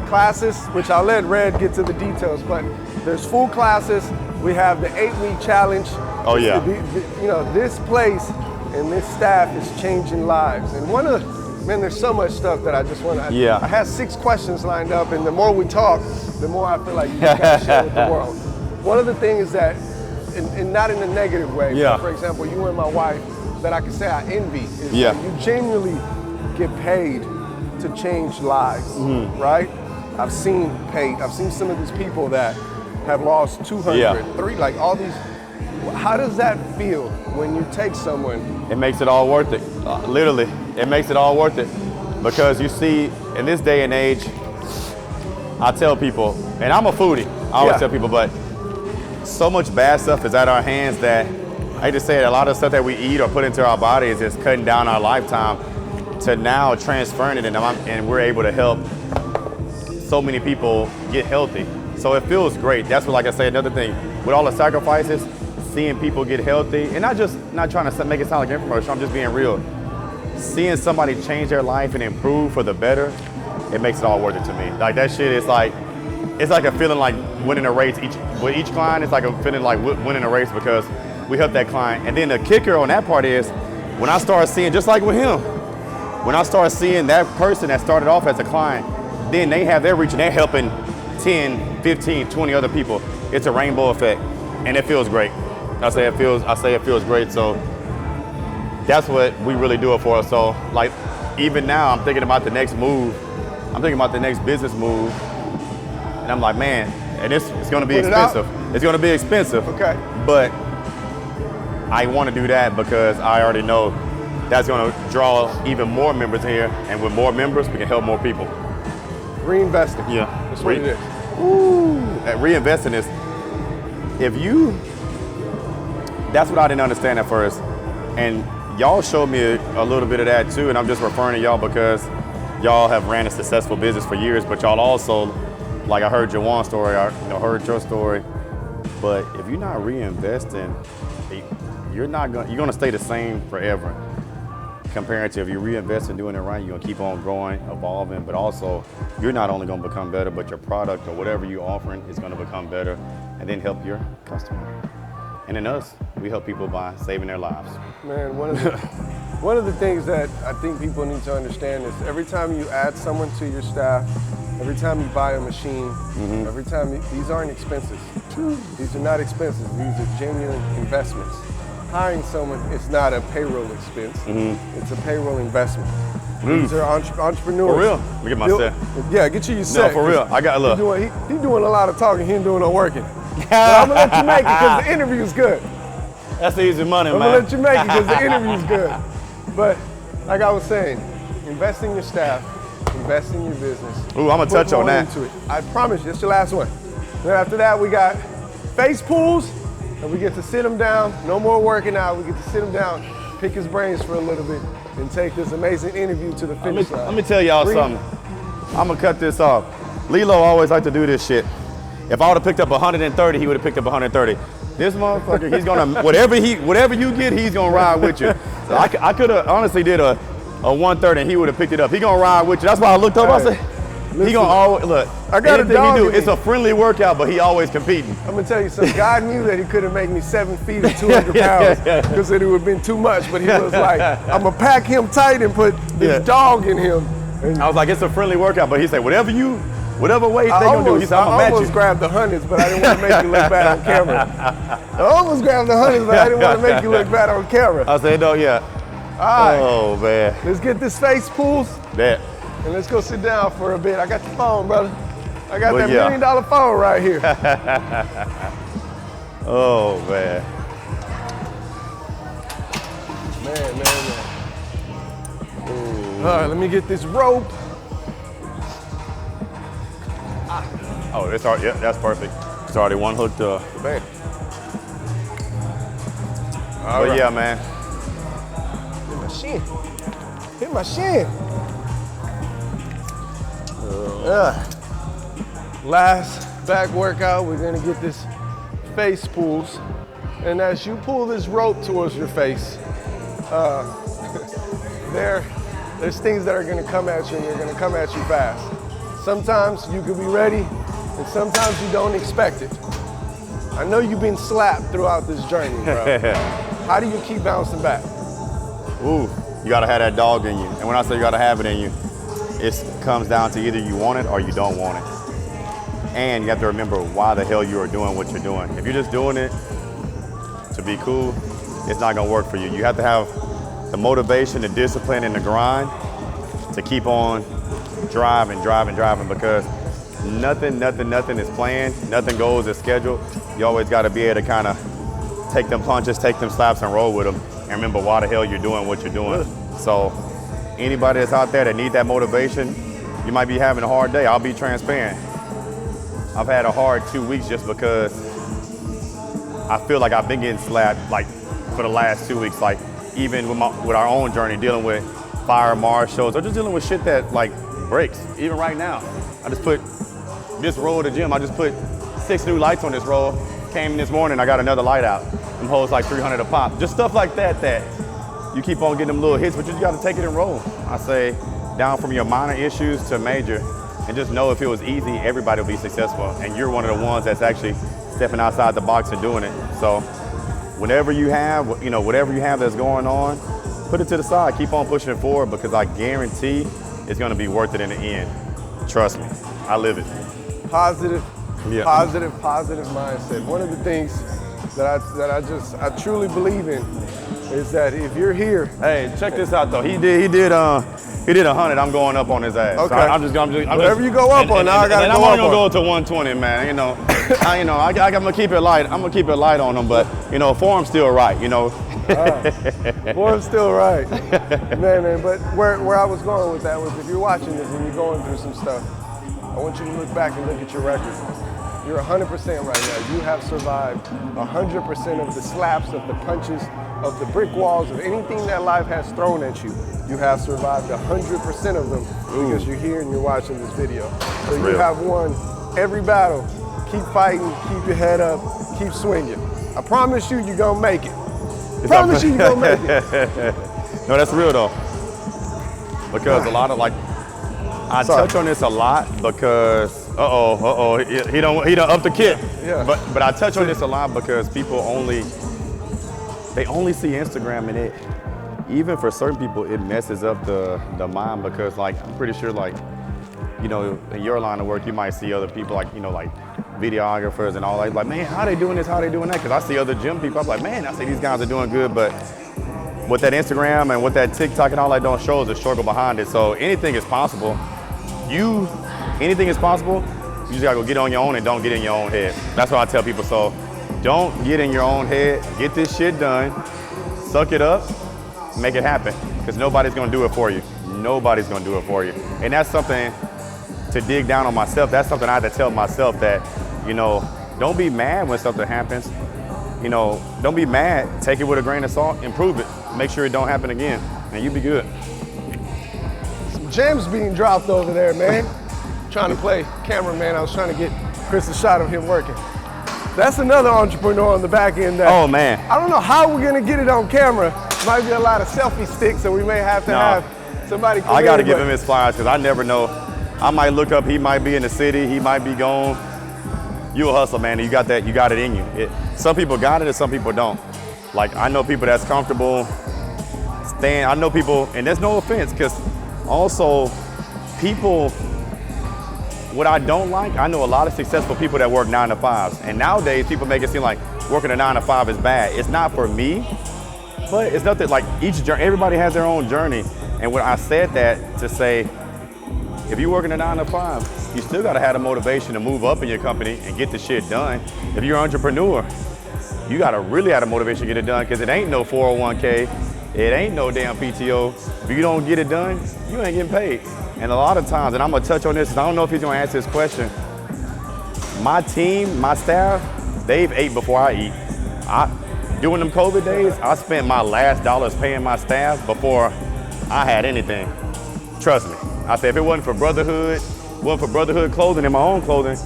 classes, which I'll let Red get to the details, but there's full classes. We have the 8-week challenge. Oh yeah. This place and this staff is changing lives. And there's so much stuff that I just want to, I had 6 questions lined up, and the more we talk, the more I feel like you gotta share with the world. One of the things that, and not in a negative way, but for example, you and my wife, that I can say I envy, is that you genuinely get paid to change lives, right? I've seen some of these people that have lost 200, 3, like all these. How does that feel when you take someone? It makes it all worth it. Literally, it makes it all worth it. Because you see, in this day and age, I tell people, and I'm a foodie, I always tell people, but so much bad stuff is at our hands that I just say a lot of stuff that we eat or put into our bodies is cutting down our lifetime to now transferring it, and we're able to help so many people get healthy. So it feels great. That's what, like I say, another thing, with all the sacrifices, seeing people get healthy, and not trying to make it sound like an infomercial, I'm just being real. Seeing somebody change their life and improve for the better, it makes it all worth it to me. Like that shit is like, it's like a feeling like winning a race. With each client, it's like a feeling like winning a race because we help that client. And then the kicker on that part is, when I start seeing, just like with him, when I start seeing that person that started off as a client, then they have their reach and they're helping 10, 15, 20 other people. It's a rainbow effect, and it feels great. I say it feels great. So that's what we really do it for. So like, even now, I'm thinking about the next move. I'm thinking about the next business move, and I'm like, man, and it's going to be expensive. It's going to be expensive. Okay. But I want to do that because I already know that's going to draw even more members here, and with more members, we can help more people. Reinvesting. Yeah. That's what it is. Ooh. Reinvesting is, that's what I didn't understand at first. And y'all showed me a little bit of that too, and I'm just referring to y'all because y'all have ran a successful business for years, but y'all also, like I heard Jawan's story, I heard your story, but if you're not reinvesting, you're gonna stay the same forever. Compared to if you reinvest in doing it right, you're gonna keep on growing, evolving, but also you're not only gonna become better, but your product or whatever you're offering is gonna become better and then help your customer. And in us, we help people by saving their lives. Man, one of the things that I think people need to understand is every time you add someone to your staff, every time you buy a machine, every time these aren't expenses. These are not expenses, these are genuine investments. Hiring someone is not a payroll expense, it's a payroll investment. These are entrepreneurs. For real? Look at my set. Yeah, get you your set. No, for real. I got a look. He's doing a lot of talking, he ain't doing no working. But I'm gonna let you make it because the interview's good. That's easy money, man. I'm gonna let you make it because the interview's good. But like I was saying, invest in your staff, invest in your business. Ooh, I'm gonna touch on that. Into it. I promise you, that's your last one. Then after that, we got face pulls, and we get to sit him down. No more working out. We get to sit him down, pick his brains for a little bit, and take this amazing interview to the finish line. Let me tell y'all something. I'm gonna cut this off. Lilo always like to do this shit. If I would have picked up 130, he would have picked up 130. This motherfucker, he's gonna, whatever you get, he's gonna ride with you. So I could have honestly did a 130 and he would have picked it up. He gonna ride with you. That's why I looked up, I said, he gonna always, look, I got anything a dog he do, in me. it's a friendly workout, but he always competing. I'm gonna tell you something. God knew that he couldn't make me 7 feet or 200 pounds because it would have been too much. But he was like, I'm gonna pack him tight and put this dog in him. And I was like, it's a friendly workout, but he said, whatever weight they gonna do, he said, I'm gonna match you. I almost grabbed the hundreds, but I didn't want to make you look bad on camera. I almost grabbed the hundreds, but I didn't want to make you look bad on camera. I said, no, yeah. All right. Oh, man. Let's get this face pulls. Bet. And let's go sit down for a bit. I got the phone, brother. I got that $1 million phone right here. Oh, man. Man. All right, let me get this rope. Oh, it's already, yeah, that's perfect. It's already one hooked up. Man. But yeah, man. Hit my shin. Hit my shin. Last back workout, we're gonna get this face pulls. And as you pull this rope towards your face, there's things that are gonna come at you and they're gonna come at you fast. Sometimes you could be ready and sometimes you don't expect it. I know you've been slapped throughout this journey, bro. How do you keep bouncing back? Ooh, you gotta have that dog in you. And when I say you gotta have it in you, it comes down to either you want it or you don't want it. And you have to remember why the hell you are doing what you're doing. If you're just doing it to be cool, it's not gonna work for you. You have to have the motivation, the discipline, and the grind to keep on driving because nothing is planned, nothing goes as scheduled. You always gotta be able to kind of take them punches, take them slaps and roll with them and remember why the hell you're doing what you're doing. So anybody that's out there that need that motivation, you might be having a hard day. I'll be transparent. I've had a hard 2 weeks just because I feel like I've been getting slapped like for the last 2 weeks, like even with our own journey, dealing with fire marshals or just dealing with shit that like breaks. Even right now, I just put this roll at the gym, I just put 6 new lights on this roll. Came in this morning, I got another light out. Them hoes like 300 a pop. Just stuff like that you keep on getting them little hits, but you just gotta take it and roll. I say down from your minor issues to major, and just know if it was easy, everybody will be successful. And you're one of the ones that's actually stepping outside the box and doing it. So whatever you have that's going on, put it to the side, keep on pushing it forward, because I guarantee it's gonna be worth it in the end. Trust me, I live it. Positive, Yeah. positive mindset. One of the things that I truly believe in is that if you're here. Hey, check this out though. He did 100. I'm going up on his ass. Okay. So I'm just whatever you go up on, now I gotta go I'm up only gonna on. go to 120, man. You know, I'm gonna keep it light. I'm gonna keep it light on him, but you know, form's still right. You know. Form's still right, man. But where I was going with that was, if you're watching this and you're going through some stuff, I want you to look back and look at your record. You're 100% right now. You have survived 100% of the slaps, of the punches, of the brick walls, of anything that life has thrown at you. You have survived 100% of them because you're here and you're watching this video. So you have won every battle. Keep fighting, keep your head up, keep swinging. I promise you, you're gonna make it. I promise you, you're gonna make it. No, that's real though. Because a lot of I touch on this a lot because he done up the kit. Yeah. But I touch on this a lot because people only see Instagram, and it, even for certain people, it messes up the mind, because I'm pretty sure you know, in your line of work, you might see other people videographers and all that. Like, man, how they doing this? How they doing that? Because I see other gym people. I'm like, man, I see these guys are doing good, but what that Instagram and what that TikTok and all that don't show is the struggle behind it. So anything is possible. Anything is possible. You just gotta go get on your own and don't get in your own head. That's what I tell people. So don't get in your own head. Get this shit done. Suck it up. Make it happen. Because nobody's gonna do it for you. Nobody's gonna do it for you. And that's something to dig down on myself. That's something I have to tell myself, that, you know, don't be mad when something happens. You know, don't be mad. Take it with a grain of salt. Improve it. Make sure it don't happen again, and you be good. Some gems being dropped over there, man. Trying to play cameraman. I was trying to get Chris a shot of him working. That's another entrepreneur on the back end that, oh man, I don't know how we're gonna get it on camera. Might be a lot of selfie sticks, so we may have to have somebody come I gotta in, give him his flyers, because I never know. I might look up, he might be in the city, he might be gone. You a hustler, man. You got that. You got it in you. Some people got it and some people don't. Like, I know people that's comfortable staying. I know people, and there's no offense, because also people, what I don't like, I know a lot of successful people that work 9 to 5s. And nowadays people make it seem like working a 9 to 5 is bad. It's not for me, but it's nothing like everybody has their own journey. And when I said that to say, if you're working a 9 to 5, you still gotta have the motivation to move up in your company and get the shit done. If you're an entrepreneur, you gotta really have the motivation to get it done, because it ain't no 401k, it ain't no damn PTO. If you don't get it done, you ain't getting paid. And a lot of times, and I'm gonna touch on this, I don't know if he's gonna answer this question. My team, my staff, they've ate before I eat. During them COVID days, I spent my last dollars paying my staff before I had anything. Trust me. I said, if it wasn't for brotherhood clothing and my own clothing,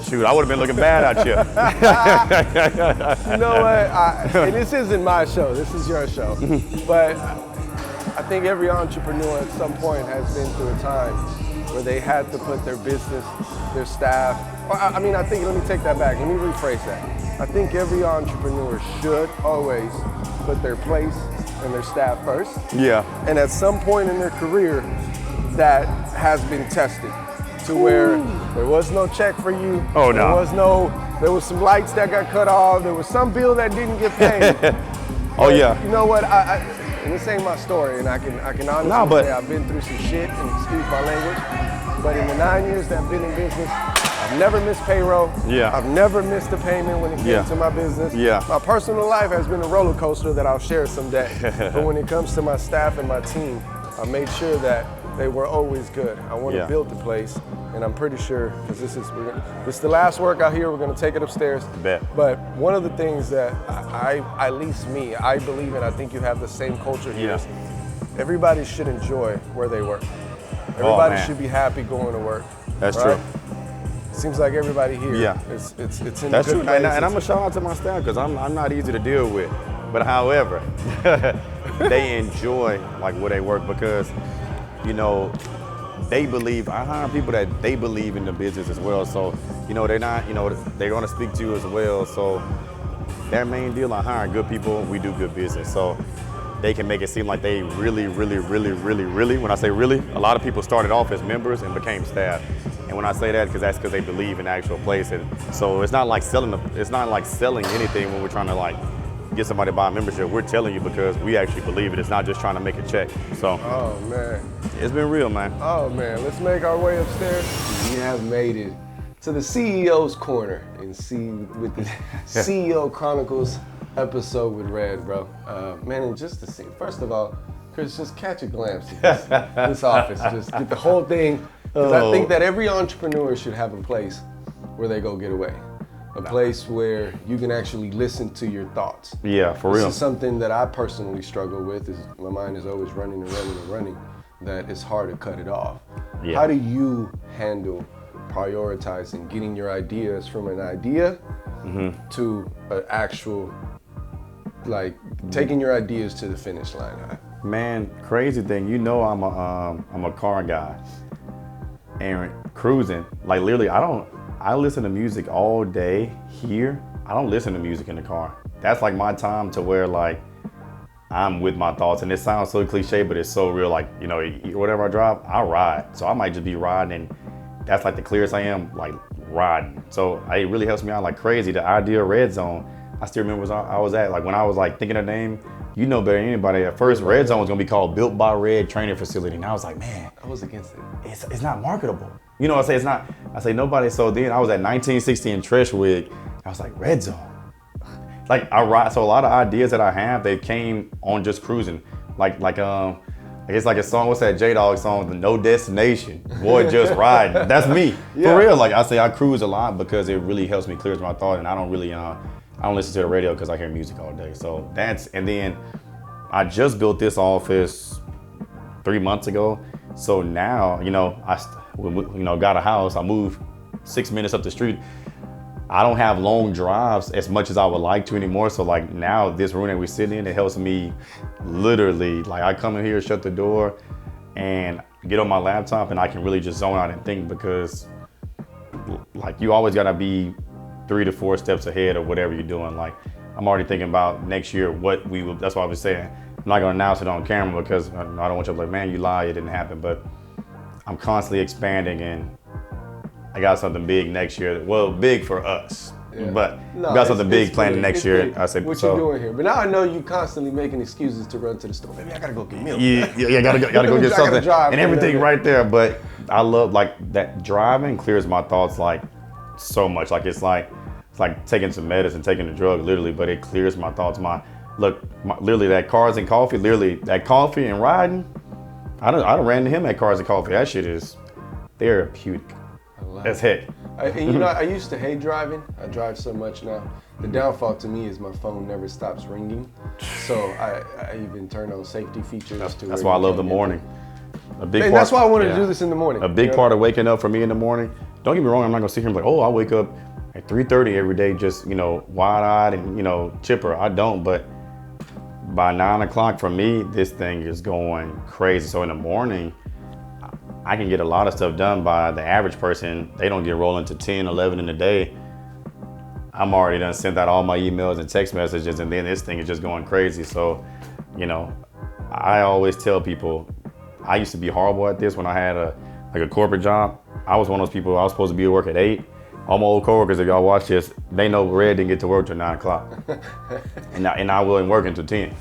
shoot, I would have been looking bad out here. You know what? And this isn't my show. This is your show. But I think every entrepreneur at some point has been through a time where they had to put their business, their staff. I think, let me take that back. Let me rephrase that. I think every entrepreneur should always put their place and their staff first. Yeah. And at some point in their career, that has been tested to where there was no check for you. Oh no. There was some lights that got cut off. There was some bill that didn't get paid. Oh yeah. You know what? And this ain't my story, and I can honestly say I've been through some shit, and excuse my language. But in the 9 years that I've been in business, I've never missed payroll. Yeah. I've never missed a payment when it came to my business. Yeah. My personal life has been a roller coaster that I'll share someday. But when it comes to my staff and my team, I made sure that they were always good. I want to build the place, and I'm pretty sure, because this is the last work out here, we're going to take it upstairs. Bet. But one of the things that at least me, I believe in, I think you have the same culture here, is everybody should enjoy where they work. Everybody should be happy going to work. That's right? true. Seems like everybody here, it's in a good place. And I'm gonna shout out to my staff, because I'm not easy to deal with. But however, they enjoy where they work, because you know, they believe. I hire people that they believe in the business as well. So, you know, they're gonna speak to you as well. So their main deal on hiring good people, we do good business. So they can make it seem like they really, when I say really, a lot of people started off as members and became staff. And when I say that, that's because they believe in the actual place. And so it's not like selling anything when we're trying to like get somebody to buy a membership. We're telling you because we actually believe it. It's not just trying to make a check. So oh man, it's been real, man. Oh man, let's make our way upstairs. We have made it to the CEO's corner and see with the CEO Chronicles episode with Red, bro. Man, and just to see, first of all, Chris, just catch a glimpse of this office. Just get the whole thing. Because I think that every entrepreneur should have a place where they go get away. A place where you can actually listen to your thoughts. Yeah, for real. This is something that I personally struggle with, is my mind is always running and running and running, that it's hard to cut it off. Yeah. How do you handle prioritizing getting your ideas from an idea to an actual, like taking your ideas to the finish line? Man, crazy thing, you know I'm a car guy. And cruising, like literally, I listen to music all day here. I don't listen to music in the car. That's like my time to where like I'm with my thoughts. And it sounds so cliche, but it's so real. Like, you know, whatever I drive, I ride. So I might just be riding, and that's like the clearest I am, like riding. So it really helps me out like crazy. The idea of RedZone, I still remember where I was at. Like when I was like thinking of the name, you know better than anybody. At first, RedZone was gonna be called Built by Red Training Facility. And I was like, man, I was against it. It's not marketable. You know what I say? It's not, I say nobody. So then I was at 1960 in Treshwig. I was like, RedZone. Like I ride, so a lot of ideas that I have, they came on just cruising. I guess like a song, what's that J-Dog song, the No Destination, boy just riding. That's me, for real. Like I say, I cruise a lot because it really helps me clear my thought, and I don't really, I don't listen to the radio because I hear music all day. So and then I just built this office 3 months ago. So now, you know, got a house, I moved 6 minutes up the street. I don't have long drives as much as I would like to anymore. So like now this room that we sit in, it helps me literally, like I come in here, shut the door and get on my laptop and I can really just zone out and think, because like you always gotta be 3 to 4 steps ahead of whatever you're doing. Like I'm already thinking about next year, that's what I was saying. I'm not gonna announce it on camera because I don't want you to be like, man, you lie, it didn't happen. But I'm constantly expanding, and I got something big next year. Well, big for us, but we got something big planned next year. I said, what you doing here? But now I know you constantly making excuses to run to the store. Maybe I gotta go get milk. Yeah, gotta go get something and everything right there. But I love like that driving clears my thoughts like so much. Like it's like taking some medicine, taking a drug, literally. But it clears my thoughts. Literally that cars and coffee. Literally that coffee and riding. I done ran to him at Cars and Coffee. That shit is therapeutic. That's heck. You know, I used to hate driving. I drive so much now. The downfall to me is my phone never stops ringing. So I even turn on safety features. That's why I love the morning. That's why I wanted to do this in the morning. A big part of waking up for me in the morning. Don't get me wrong, I'm not gonna sit here and be like, oh, I wake up at 3:30 every day, just, you know, wide-eyed and, you know, chipper. I don't, but by 9 o'clock for me, this thing is going crazy. So in the morning, I can get a lot of stuff done. By the average person, they don't get rolling to 10, 11 in the day. I'm already done sent out all my emails and text messages, and then this thing is just going crazy. So, you know, I always tell people, I used to be horrible at this when I had a corporate job. I was one of those people, I was supposed to be at work at 8. All my old coworkers, if y'all watch this, they know Red didn't get to work till 9 o'clock. and I wasn't working till 10.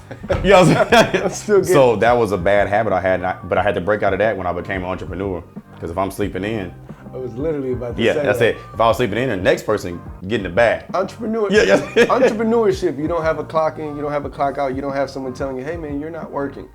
You know what I'm saying? So that was a bad habit I had, but I had to break out of that when I became an entrepreneur. Because if I'm sleeping in, I was literally about to say that's it. If I was sleeping in, the next person getting it back. Entrepreneurship, you don't have a clock in, you don't have a clock out, you don't have someone telling you, hey man, you're not working.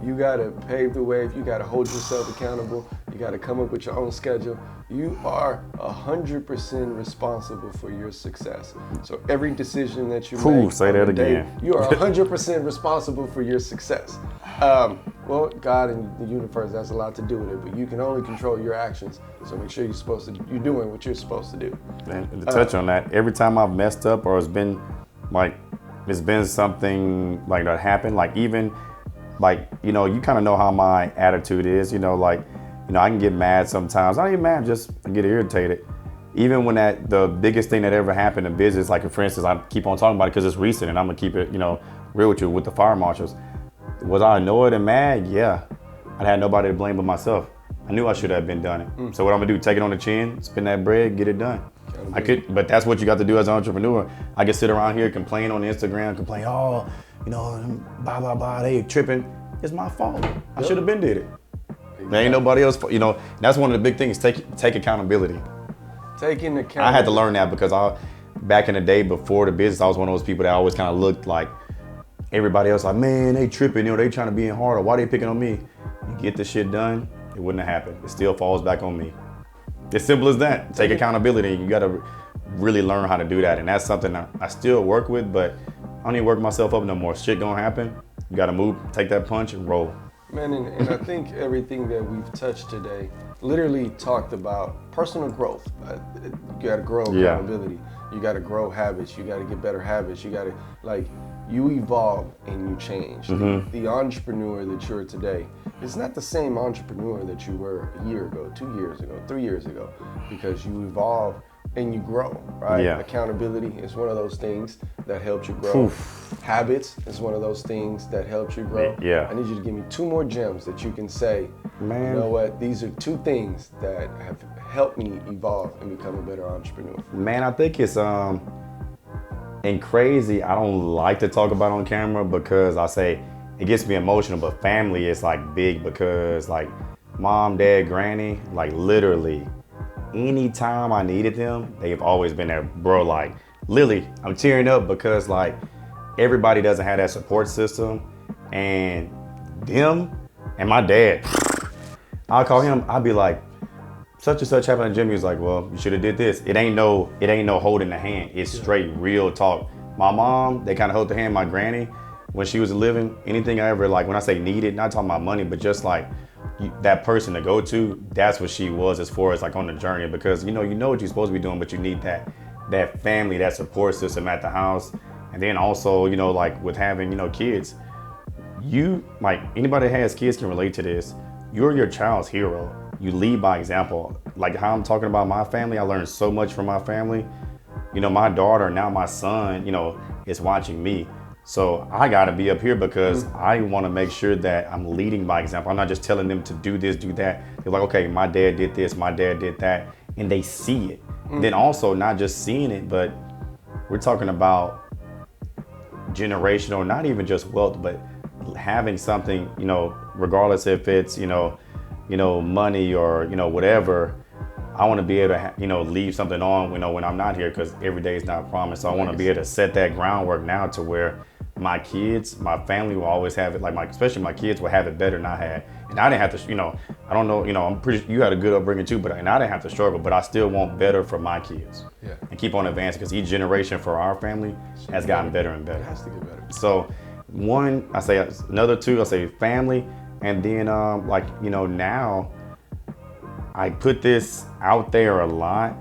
You gotta pave the way, you gotta hold yourself accountable, you gotta come up with your own schedule. You are 100% responsible for your success. So every decision that you make, say that again. You are 100% responsible for your success. Well, God and the universe has a lot to do with it, but you can only control your actions. So make sure you're doing what you're supposed to do. And to touch on that, every time I've messed up or it's been something like that happened, like even like, you know, you kind of know how my attitude is, you know, like, you know, I can get mad sometimes. I don't get mad, just get irritated. Even when the biggest thing that ever happened in business, like for instance, I keep on talking about it because it's recent and I'm gonna keep it, you know, real with you with the fire marshals. Was I annoyed and mad? Yeah. I had nobody to blame but myself. I knew I should have been done it. So what I'm gonna do, take it on the chin, spend that bread, get it done. I could, but that's what you got to do as an entrepreneur. I could sit around here, complain on Instagram, complain, oh, you know, blah, blah, blah, they tripping. It's my fault. I should have been did it. Exactly. There ain't nobody else, you know, that's one of the big things, take accountability. Taking accountability. I had to learn that because back in the day before the business, I was one of those people that always kind of looked like everybody else, like, man, they tripping, you know, they trying to be in harder. Why they picking on me? You get the shit done, it wouldn't have happened. It still falls back on me. It's simple as that. Take accountability. You got to really learn how to do that. And that's something I still work with, but I don't even work myself up no more. Shit gonna happen. You got to move, take that punch and roll. Man, and I think everything that we've touched today literally talked about personal growth. You got to grow accountability. You got to grow habits. You got to get better habits. You got to, like, you evolve and you change. The entrepreneur that you're today is not the same entrepreneur that you were a year ago, 2 years ago, 3 years ago, because you evolve and you grow, right? Yeah. Accountability is one of those things that helps you grow. Habits is one of those things that helps you grow. Yeah. I need you to give me 2 more gems that you can say, man, you know what, these are 2 things that have helped me evolve and become a better entrepreneur. Man, I think it's and crazy, I don't like to talk about on camera because I say it gets me emotional, but family is like big because like mom, dad, granny, like literally anytime I needed them, they've always been there. Bro, like Lily, I'm tearing up because like everybody doesn't have that support system, and them and my dad, I'll call him, I'll be like, such and such happened at Jimmy. He's like, well, you should have did this. It ain't no holding the hand. It's straight real talk. My mom, they kind of hold the hand. My granny, when she was living, anything I ever, like when I say needed, not talking about money, but just like that person to go to, that's what she was as far as like on the journey, because you know what you're supposed to be doing, but you need that family, that support system at the house. And then also, you know, like with having, you know, kids, you, like anybody that has kids can relate to this. You're your child's hero. You lead by example. Like how I'm talking about my family, I learned so much from my family. You know, my daughter, now my son, you know, is watching me. So I gotta be up here because I wanna make sure that I'm leading by example. I'm not just telling them to do this, do that. They're like, okay, my dad did this, my dad did that, and they see it. Then also not just seeing it, but we're talking about generational, not even just wealth, but having something, you know, regardless if it's, you know, money or, you know, whatever, I want to be able to, you know, leave something on, you know, when I'm not here, because every day is not promised. So I want to be able to set that groundwork now to where my kids, my family will always have it, like especially my kids will have it better than I had. And I didn't have to, you know, I don't know, you know, I'm pretty, you had a good upbringing too, and I didn't have to struggle, but I still want better for my kids. Yeah. And keep on advancing, because each generation for our family has gotten better and better. It has to get better. So one, I say another 2, I say family. And then like, you know, now I put this out there a lot,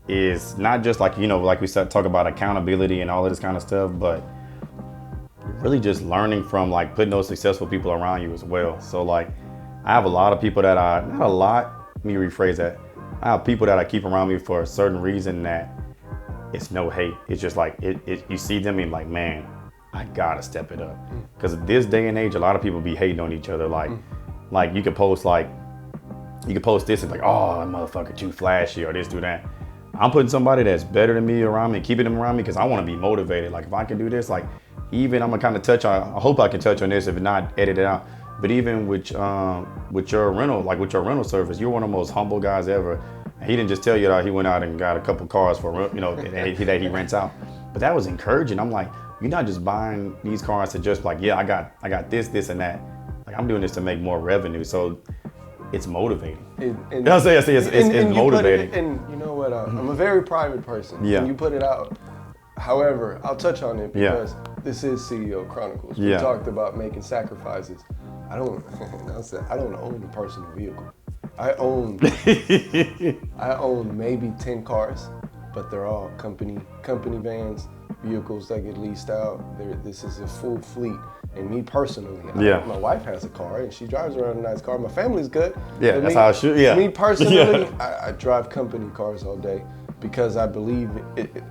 is not just like, you know, like we said, talk about accountability and all of this kind of stuff, but really just learning from like putting those successful people around you as well. So like I have a lot of people that not a lot, let me rephrase that. I have people that I keep around me for a certain reason that it's no hate. It's just like, you see them and like, man, I gotta step it up. Because this day and age, a lot of people be hating on each other. Like you could post this and like, oh, that motherfucker too flashy or this, do that. I'm putting somebody that's better than me around me, keeping them around me, because I want to be motivated. Like if I can do this, like even I'm gonna kind of touch on, I hope I can touch on this, if not edit it out. But even with your rental service, you're one of the most humble guys ever. He didn't just tell you that he went out and got a couple cars for, you know, that he rents out. But that was encouraging. I'm like, you're not just buying these cars to just like, yeah, I got this, and that. Like I'm doing this to make more revenue. So it's motivating. I'll say it's motivating. And you know what? I'm a very private person. Yeah. And you put it out. However, I'll touch on it because this is CEO Chronicles. We talked about making sacrifices. I don't own a personal vehicle. I own maybe 10 cars, but they're all company vans. vehicles that get leased out. This is a full fleet. And me personally, my wife has a car and she drives around a nice car. My family's good. Yeah, but that's how it should. Yeah. Me personally, I drive company cars all day because I believe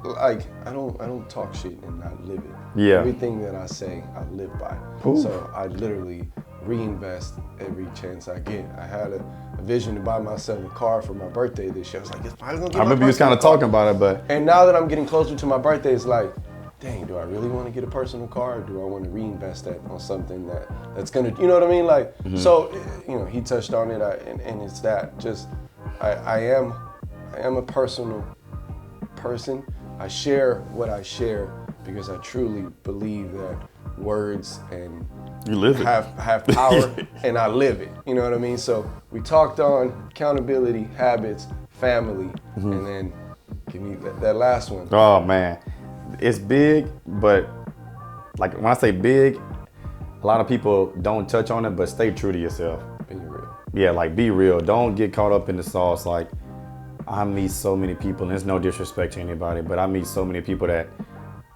like I don't talk shit and not live it. Yeah. Everything that I say, I live by. Ooh. So I literally reinvest every chance I get. I had a vision to buy myself a car for my birthday this year. I was like, it's probably gonna get I remember you was kind of talking about it, but. And now that I'm getting closer to my birthday, it's like, dang, do I really want to get a personal car, or do I want to reinvest that on something that's gonna, you know what I mean? Like, so, he touched on it, and it's that. Just, I am a personal person. I share what I share because I truly believe that words and you live have power, and I live it. You know what I mean? So we talked on accountability, habits, family, and then give me that last one. Oh man, it's big, but like when I say big, a lot of people don't touch on it, but stay true to yourself. Be real. Yeah, like be real. Don't get caught up in the sauce. Like I meet so many people, and there's no disrespect to anybody, but I meet so many people that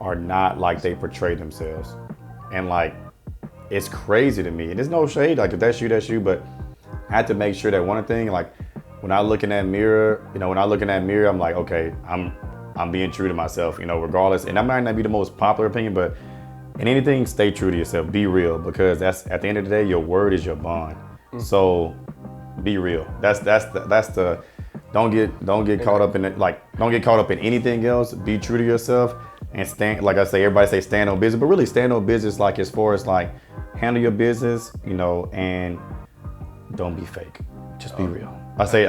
are not like they portray themselves. And like, it's crazy to me. And there's no shade, like if that's you, but I had to make sure that one thing, like when I look in that mirror, I'm like, okay, I'm being true to myself, regardless. And that might not be the most popular opinion, but in anything, stay true to yourself, be real, because that's at the end of the day, your word is your bond. So be real. That's the don't get caught up in it. Like don't get caught up in anything else. Be true to yourself and stand. Like I say, everybody say stand on business, but really stand on business. Like as far as like handle your business, and don't be fake. Just be real. I say,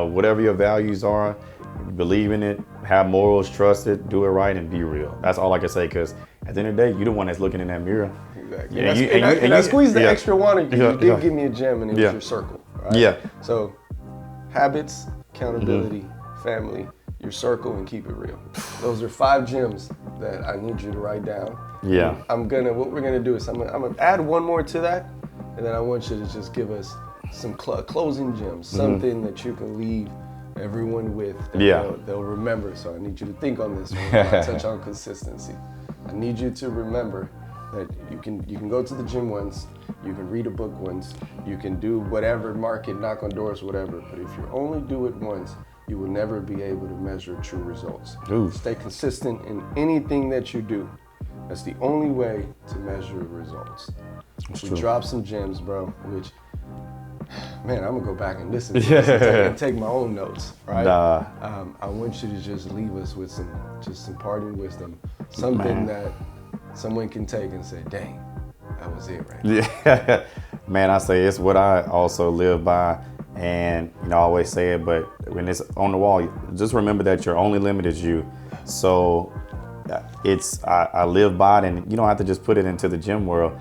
whatever your values are, believe in it, have morals, trust it, do it right, and be real. That's all I can say. Because at the end of the day, you're the one that's looking in that mirror. Exactly. And I squeezed the extra one. You did give me a gem, and it was your circle. Right? Yeah. So habits, accountability, family, your circle, and keep it real. Those are 5 gems that I need you to write down. Yeah. What we're gonna do is I'm gonna add one more to that, and then I want you to just give us some closing gems, something that you can leave everyone with that they'll remember. So I need you to think on this one. I touch on consistency. I need you to remember that you can go to the gym once, you can read a book once, you can do whatever, market, knock on doors, whatever, but if you only do it once, you will never be able to measure true results. Ooh. Stay consistent in anything that you do. That's the only way to measure results. We dropped some gems, bro, which, man, I'm gonna go back and listen to this and take my own notes, right? Nah. I want you to just leave us with some parting wisdom, something that someone can take and say, dang, that was it right there. Yeah, man, I say it's what I also live by, and I always say it, but when it's on the wall, just remember that your only limit is you. So I live by it, and you don't have to just put it into the gym world.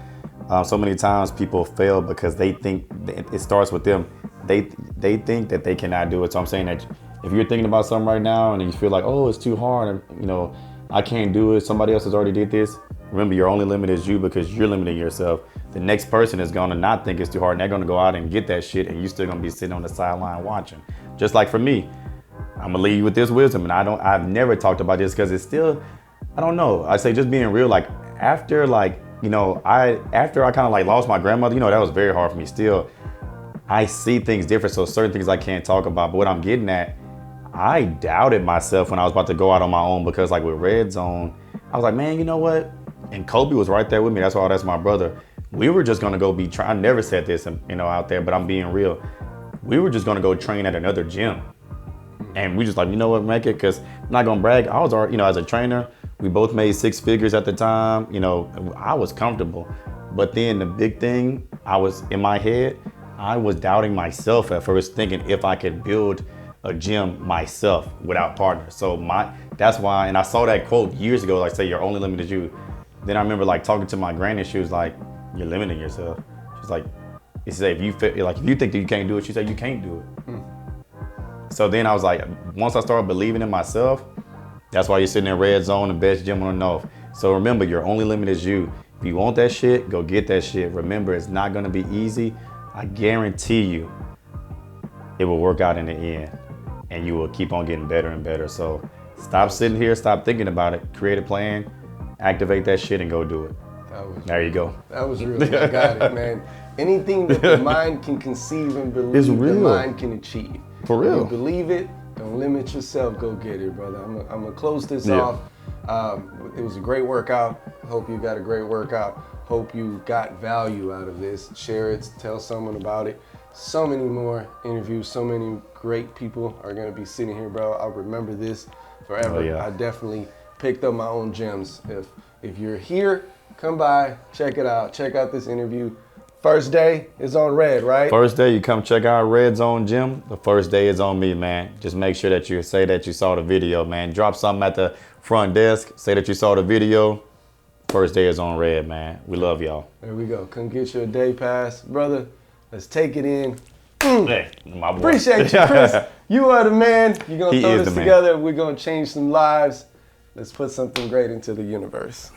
So many times people fail because they think it starts with them. They think that they cannot do it. So I'm saying that if you're thinking about something right now and you feel like, oh, it's too hard, and I can't do it, somebody else has already did this. Remember, your only limit is you, because you're limiting yourself. The next person is gonna not think it's too hard, and they're gonna go out and get that shit, and you're still gonna be sitting on the sideline watching. Just like for me, I'm gonna leave you with this wisdom, and I've never talked about this because it's still, I don't know. I say just being real. Like after I kind of like lost my grandmother, that was very hard for me. Still, I see things different, so certain things I can't talk about. But what I'm getting at, I doubted myself when I was about to go out on my own, because like with RedZone, I was like, man, you know what? And Kobe was right there with me. That's my brother. We were just gonna go I never said this, out there, but I'm being real. We were just gonna go train at another gym. And we just like, make it, because I'm not gonna brag. I was already, as a trainer, we both made 6 figures at the time. I was comfortable. But then the big thing, I was in my head, I was doubting myself at first, thinking if I could build a gym myself without partners. So that's why, and I saw that quote years ago, like say your only limit is you. Then I remember like talking to my granny, she was like, you're limiting yourself. She's like, she said, if you think that you can't do it, she said, you can't do it. So then I was like, once I started believing in myself, that's why you're sitting in RedZone, the best gym on the north. So remember, your only limit is you. If you want that shit, go get that shit. Remember, it's not gonna be easy. I guarantee you, it will work out in the end, and you will keep on getting better and better. So Stop sitting here, stop thinking about it. Create a plan, activate that shit, and go do it. There you go. That was real. I got it, man. Anything that the mind can conceive and believe, It's the real. mind can achieve. For real. If you believe it, don't limit yourself. Go get it, brother. I'm gonna close this Yeah. off. It was a great workout. Hope you got a great workout. Hope you got value out of this. Share it. Tell someone about it. So many more interviews. So many great people are gonna be sitting here, bro. I'll remember this forever. Oh, yeah. I definitely picked up my own gems. If you're here, come by, check it out. Check out this interview. First day is on Red, right? First day, you come check out RedZone Gym. The first day is on me, man. Just make sure that you say that you saw the video, man. Drop something at the front desk. Say that you saw the video. First day is on Red, man. We love y'all. There we go. Come get your day pass. Brother, let's take it in. Hey, my boy. Appreciate you, Chris. You are the man. You're going to He throw is this the man. together. We're going to change some lives. Let's put something great into the universe.